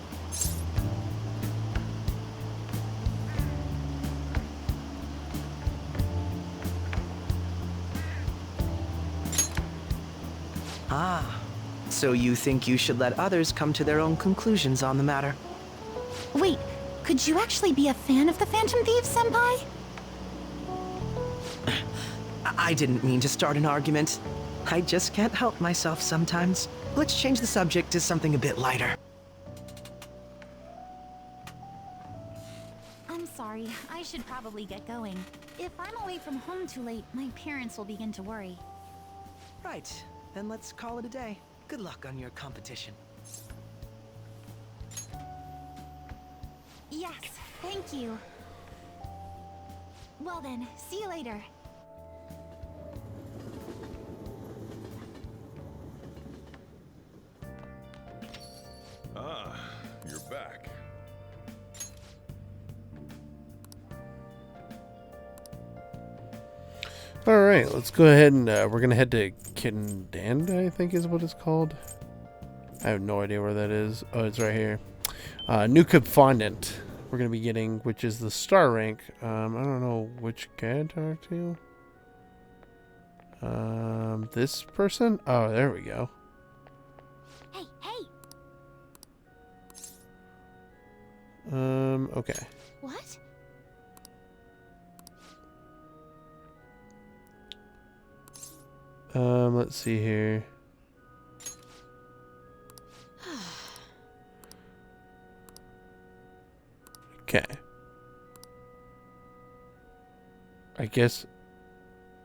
Ah, so you think you should let others come to their own conclusions on the matter? Wait, could you actually be a fan of the Phantom Thieves, Senpai? I didn't mean to start an argument. I just can't help myself sometimes. Let's change the subject to something a bit lighter. I'm sorry, I should probably get going. If I'm away from home too late, my parents will begin to worry. Right, then let's call it a day. Good luck on your competition. Yes, thank you. Well then, see you later. Ah, Alright, let's go ahead and we're going to head to Kindanda, I think is what it's called. I have no idea where that is. Oh, it's right here. New Fondant we're going to be getting, which is the star rank. I don't know which guy to talk to. This person? Oh, there we go. Hey, hey! Okay. What? Let's see here. Okay. I guess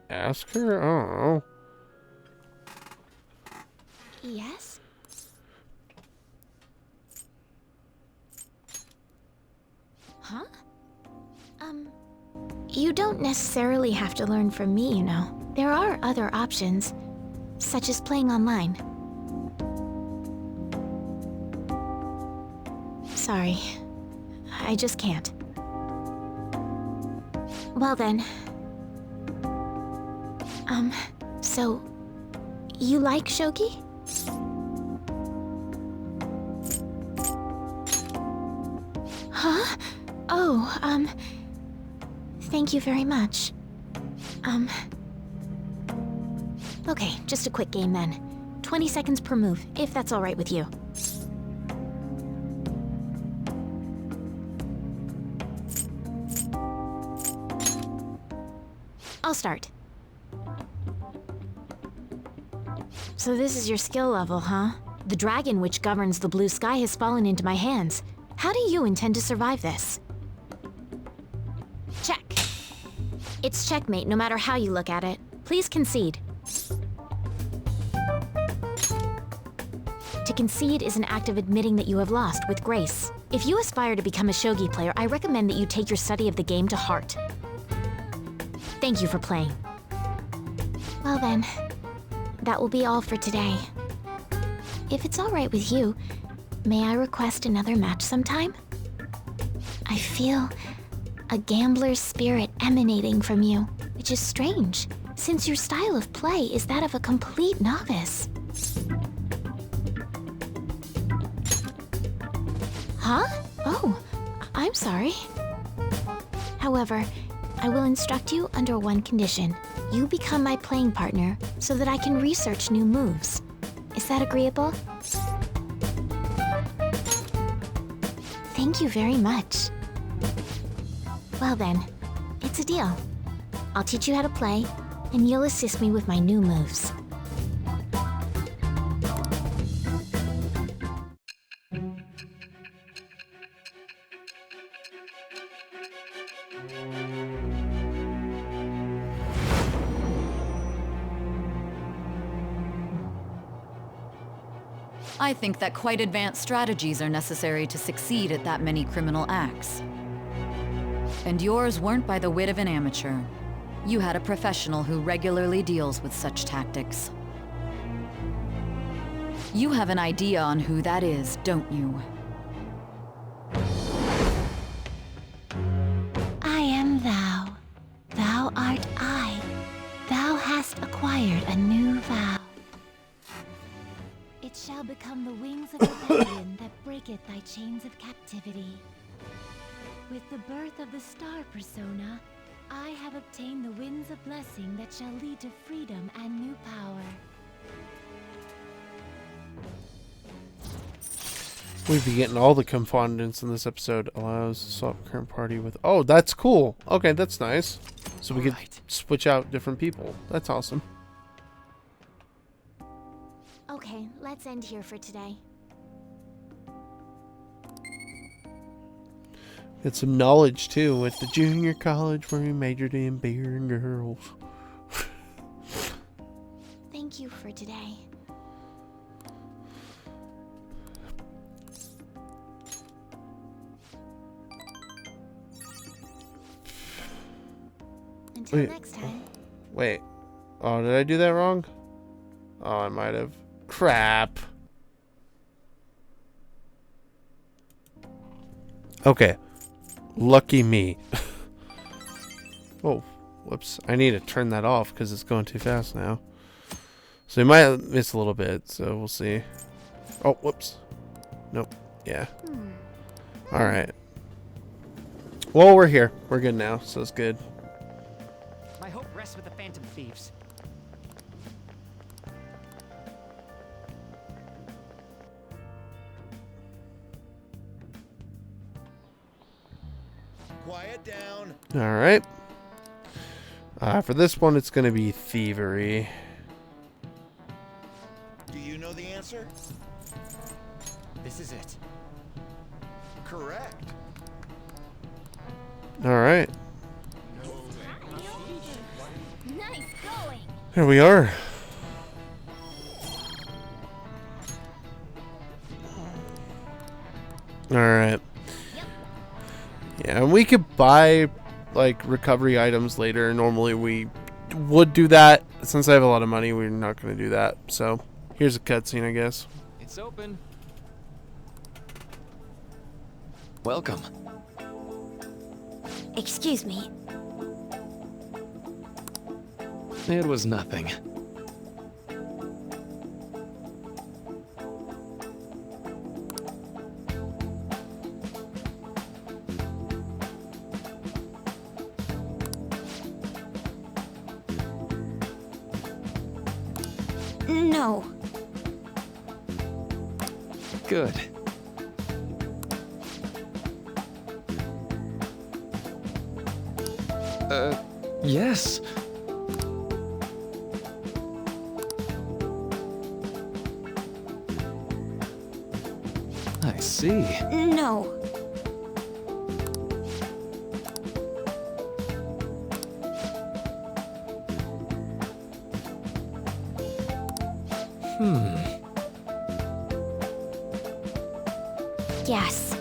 ask her? I don't know. Yes? Huh? You don't necessarily have to learn from me, you know. There are other options, such as playing online. Sorry. I just can't. Well then. So... you like shogi? Huh? Oh, thank you very much. Okay, just a quick game then. 20 seconds per move, if that's alright with you. I'll start. So this is your skill level, huh? The dragon which governs the blue sky has fallen into my hands. How do you intend to survive this? Check. It's checkmate no matter how you look at it. Please concede. To concede is an act of admitting that you have lost with grace. If you aspire to become a shogi player, I recommend that you take your study of the game to heart. Thank you for playing. Well then, that will be all for today. If it's all right with you, may I request another match sometime? I feel a gambler's spirit emanating from you, which is strange, since your style of play is that of a complete novice. Huh? Oh, I'm sorry. However, I will instruct you under one condition. You become my playing partner so that I can research new moves. Is that agreeable? Thank you very much. Well then, it's a deal. I'll teach you how to play, and you'll assist me with my new moves. I think that quite advanced strategies are necessary to succeed at that many criminal acts. And yours weren't by the wit of an amateur. You had a professional who regularly deals with such tactics. You have an idea on who that is, don't you? I am thou. Thou art I. Thou hast acquired a new vow. It shall become the wings of rebellion that breaketh thy chains of captivity. With the birth of the star persona, I have obtained the winds of blessing that shall lead to freedom and new power. We'd be getting all the confondants in this episode. Allows swap current party with... Oh, that's cool. Okay, that's nice. So we could switch out different people. That's awesome. Okay, let's end here for today. Get some knowledge too at the junior college where we majored in beer and girls. Thank you for today. Until next time. Wait. Oh, did I do that wrong? Oh, I might have. Crap. Okay. Lucky me. Oh, Whoops. I need to turn that off because it's going too fast now. So we might miss a little bit, so we'll see. Oh, whoops. Nope. Yeah. Alright. Well, we're here. We're good now, so it's good. My hope rests with the Phantom Thieves. Quiet down. Alright. For this one, it's going to be thievery. Do you know the answer? This is it. Correct. Alright. Nice going. Here we are. Alright. Yeah, and we could buy like recovery items later. Normally we would do that. Since I have a lot of money, we're not going to do that. So here's a cutscene, I guess. It's open. Welcome. Excuse me. It was nothing. No. Good. Yes. I see. No. Yes.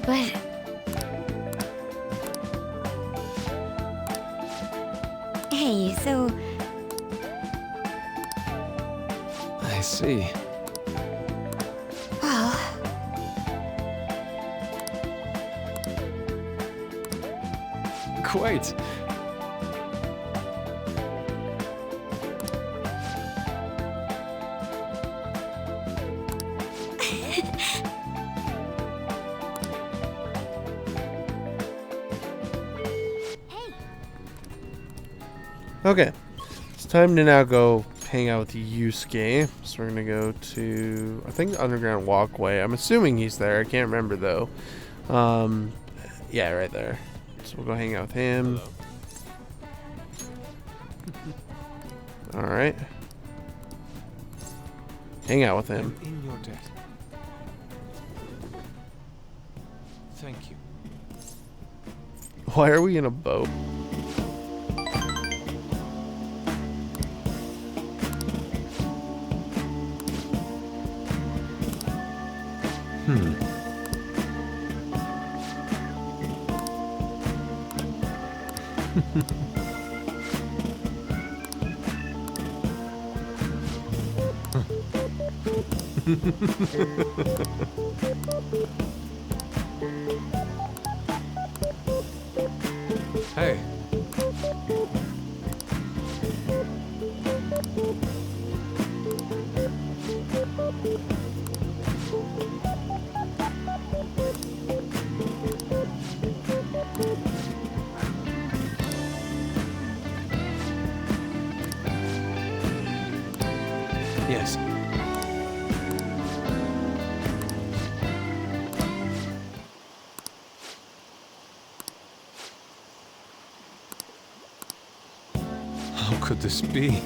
But... Hey, so... I see. Well... Quite. Okay. It's time to now go hang out with Yusuke. So we're going to go to, I think, the underground walkway. I'm assuming he's there. I can't remember, though. Yeah, right there. So we'll go hang out with him. Alright. Hang out with him. In your debt. Thank you. Why are we in a boat? Hey. Yes. How could this be?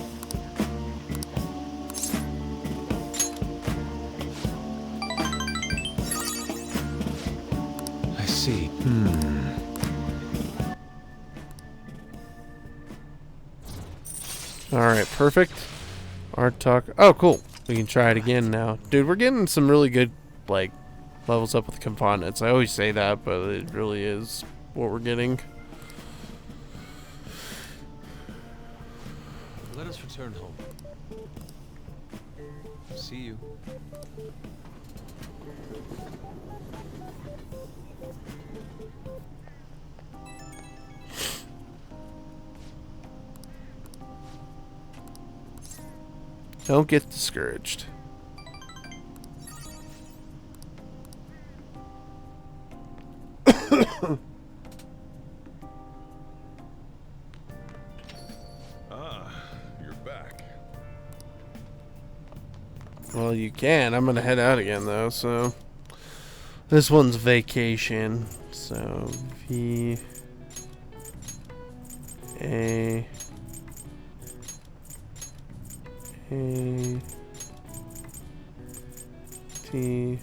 I see. Alright, perfect. Art talk. Oh, cool. We can try it again now. Dude, we're getting some really good, like, levels up with components. I always say that, but it really is what we're getting. Let us return home. See you. Don't get discouraged. You're back. Well, you can. I'm gonna head out again though, so this one's vacation. So V A T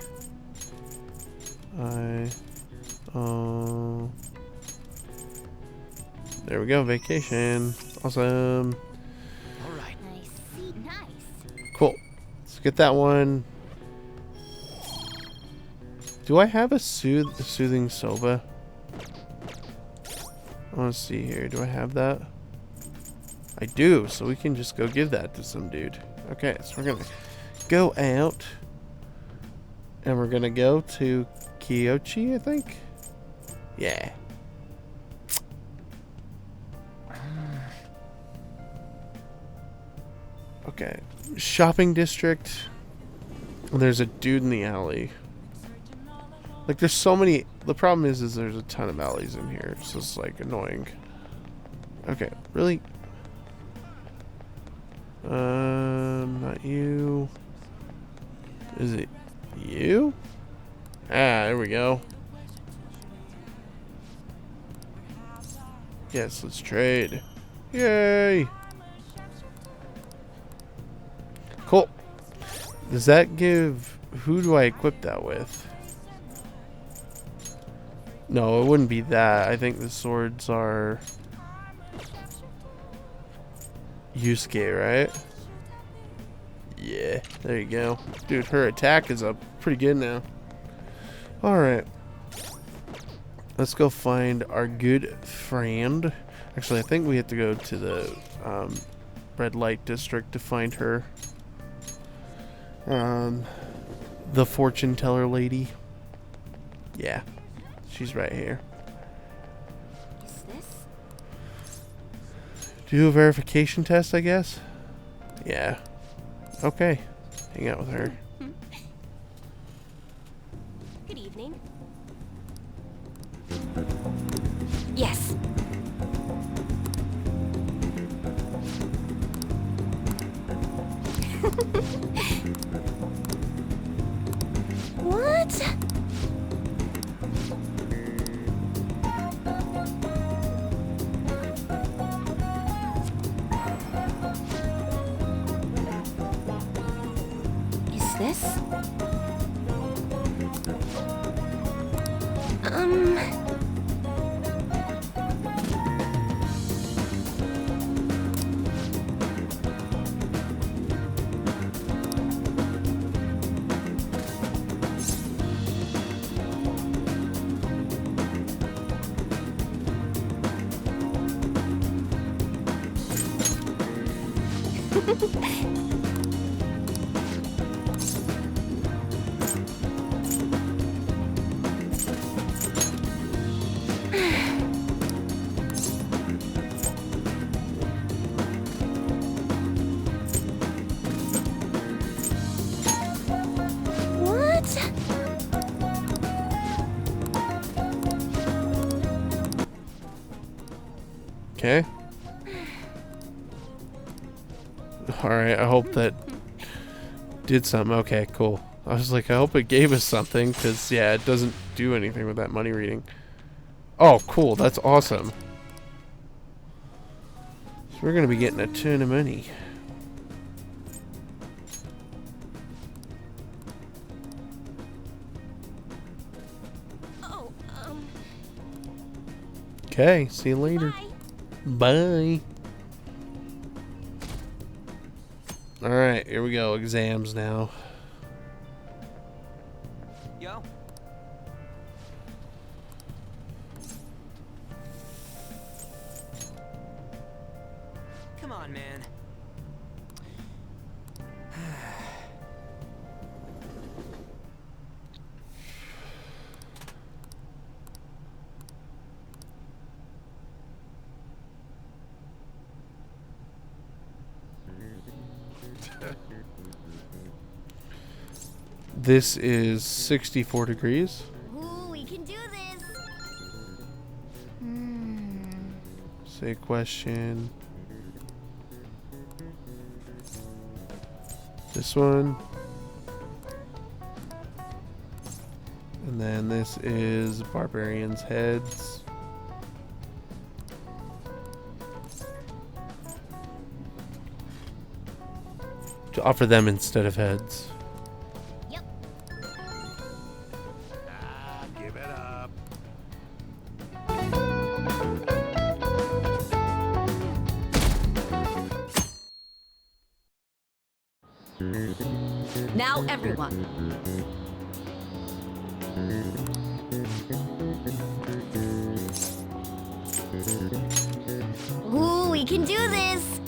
I O. There we go, vacation. Awesome. All right. Nice. Cool. Let's get that one. Do I have a soothing soba? I want to see here. Do I have that? I do, so we can just go give that to some dude. Okay, so we're gonna go out and we're gonna go to Kyochi, I think. Yeah. Okay, shopping district. There's a dude in the alley. Like, there's so many. The problem is there's a ton of alleys in here. It's just like annoying. Okay, really. Not you. Is it you? Ah, there we go. Yes, let's trade. Yay! Cool. Does that give... Who do I equip that with? No, it wouldn't be that. I think the swords are... Yusuke, right? Yeah, there you go. Dude, her attack is up pretty good now. Alright. Let's go find our good friend. Actually, I think we have to go to the red light district to find her. The fortune teller lady. Yeah, she's right here. Is this? Do a verification test, I guess? Yeah. Okay. Hang out with her. Good evening. Yes. What? Is this? Okay. Alright, I hope that did something. Okay, cool. I was like, I hope it gave us something, because, yeah, it doesn't do anything with that money reading. Oh, cool. That's awesome. So we're going to be getting a ton of money. Oh, Okay, see you later. Bye. Alright, here we go. Exams now. Yo, on, man. This is 64 degrees. Ooh, we can do this. Say question. This one. And then this is Barbarians' heads. To offer them instead of heads. Give it up. Now everyone. Ooh, we can do this.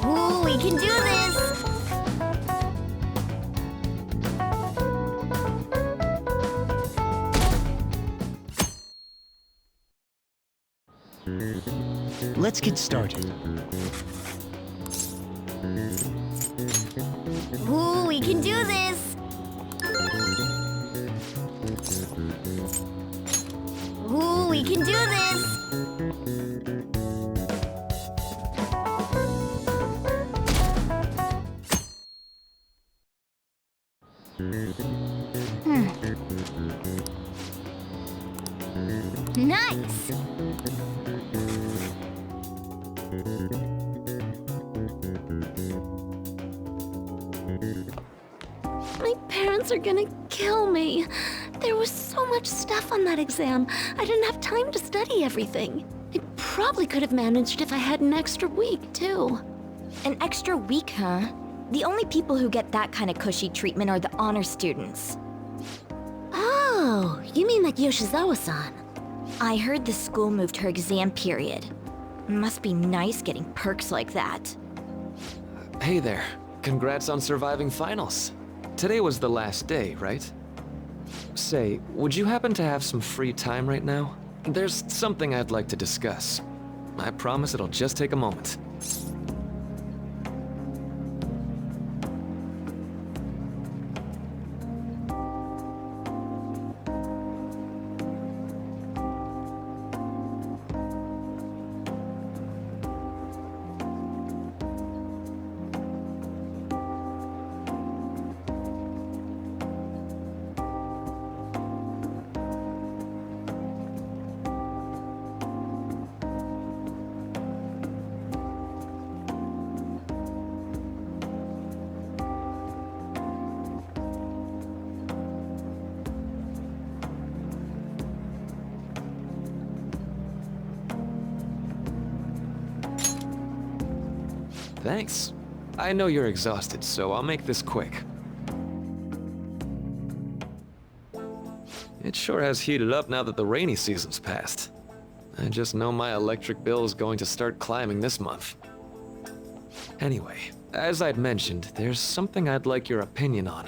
Ooh, we can do this. Let's get started. Ooh, we can do this. Ooh, we can do this. Nice. My parents are gonna kill me. There was so much stuff on that exam. I didn't have time to study everything. I probably could have managed if I had an extra week, too. An extra week, huh? The only people who get that kind of cushy treatment are the honor students. Oh, you mean like Yoshizawa-san? I heard the school moved her exam period. Must be nice getting perks like that. Hey there. Congrats on surviving finals. Today was the last day, right? Say, would you happen to have some free time right now? There's something I'd like to discuss. I promise it'll just take a moment. Thanks. I know you're exhausted, so I'll make this quick. It sure has heated up now that the rainy season's passed. I just know my electric bill is going to start climbing this month. Anyway, as I'd mentioned, there's something I'd like your opinion on.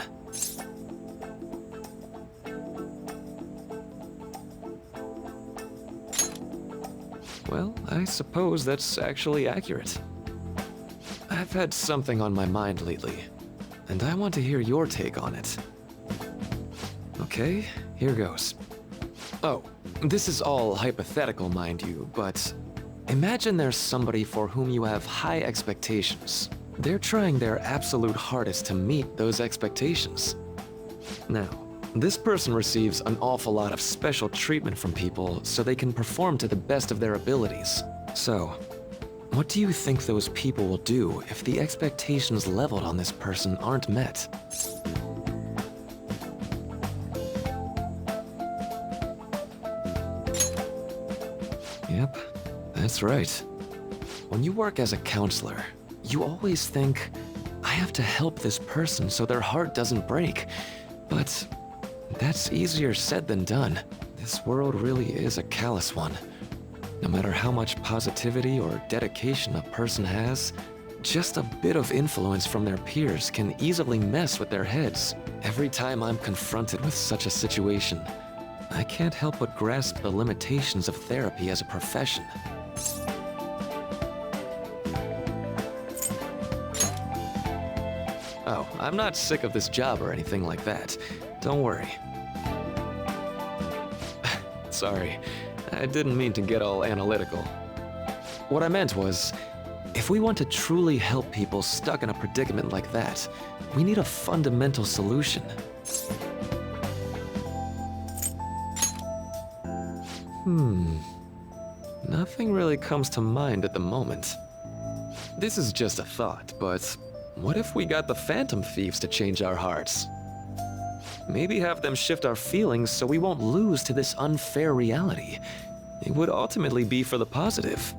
Well, I suppose that's actually accurate. I've had something on my mind lately, and I want to hear your take on it. Okay, here goes. Oh, this is all hypothetical, mind you, but imagine there's somebody for whom you have high expectations. They're trying their absolute hardest to meet those expectations. Now, this person receives an awful lot of special treatment from people so they can perform to the best of their abilities. So, what do you think those people will do if the expectations leveled on this person aren't met? Yep, that's right. When you work as a counselor, you always think, I have to help this person so their heart doesn't break. But that's easier said than done. This world really is a callous one. No matter how much positivity or dedication a person has, just a bit of influence from their peers can easily mess with their heads. Every time I'm confronted with such a situation, I can't help but grasp the limitations of therapy as a profession. Oh, I'm not sick of this job or anything like that. Don't worry. Sorry, I didn't mean to get all analytical. What I meant was, if we want to truly help people stuck in a predicament like that, we need a fundamental solution. Nothing really comes to mind at the moment. This is just a thought, but what if we got the Phantom Thieves to change our hearts? Maybe have them shift our feelings so we won't lose to this unfair reality. It would ultimately be for the positive.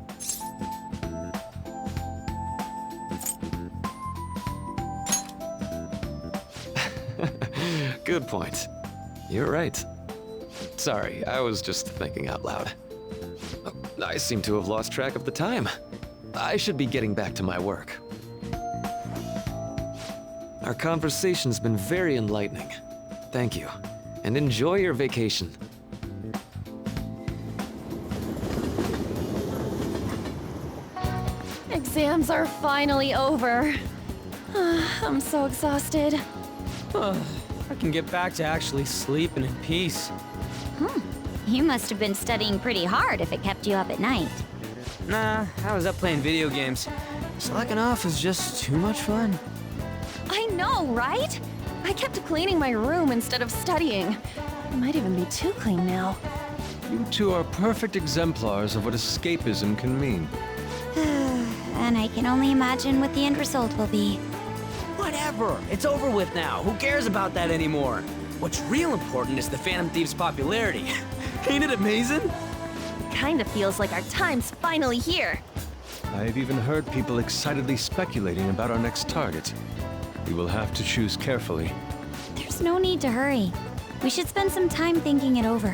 Good point. You're right. Sorry, I was just thinking out loud. I seem to have lost track of the time. I should be getting back to my work. Our conversation's been very enlightening. Thank you, and enjoy your vacation. Exams are finally over. I'm so exhausted. I can get back to actually sleeping in peace. You must have been studying pretty hard if it kept you up at night. Nah, I was up playing video games. Slacking off is just too much fun. I know, right? I kept cleaning my room instead of studying. It might even be too clean now. You two are perfect exemplars of what escapism can mean. And I can only imagine what the end result will be. Whatever, it's over with now. Who cares about that anymore? What's real important is the Phantom Thieves' popularity. Ain't it amazing? Kinda feels like our time's finally here. I've even heard people excitedly speculating about our next target. We will have to choose carefully. There's no need to hurry. We should spend some time thinking it over.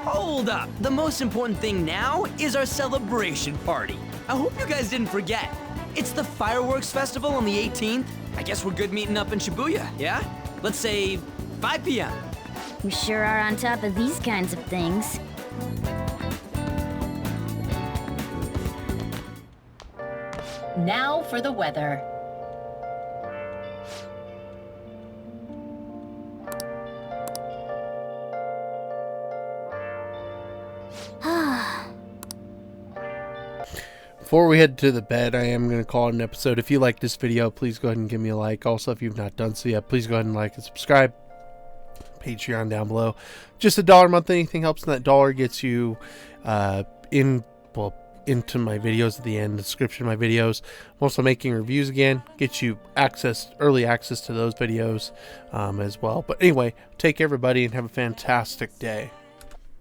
Hold up! The most important thing now is our celebration party. I hope you guys didn't forget. It's the fireworks festival on the 18th. I guess we're good meeting up in Shibuya, yeah? Let's say 5 p.m. We sure are on top of these kinds of things. Now for the weather. Before we head to the bed, I am going to call it an episode. If you like this video, please go ahead and give me a like. Also, if you've not done so yet, please go ahead and like and subscribe. Patreon down below. Just $1 a month. Anything helps, and that dollar gets you into my videos at the end, the description of my videos. I'm also making reviews again. Get you early access to those videos as well. But anyway, take care everybody and have a fantastic day.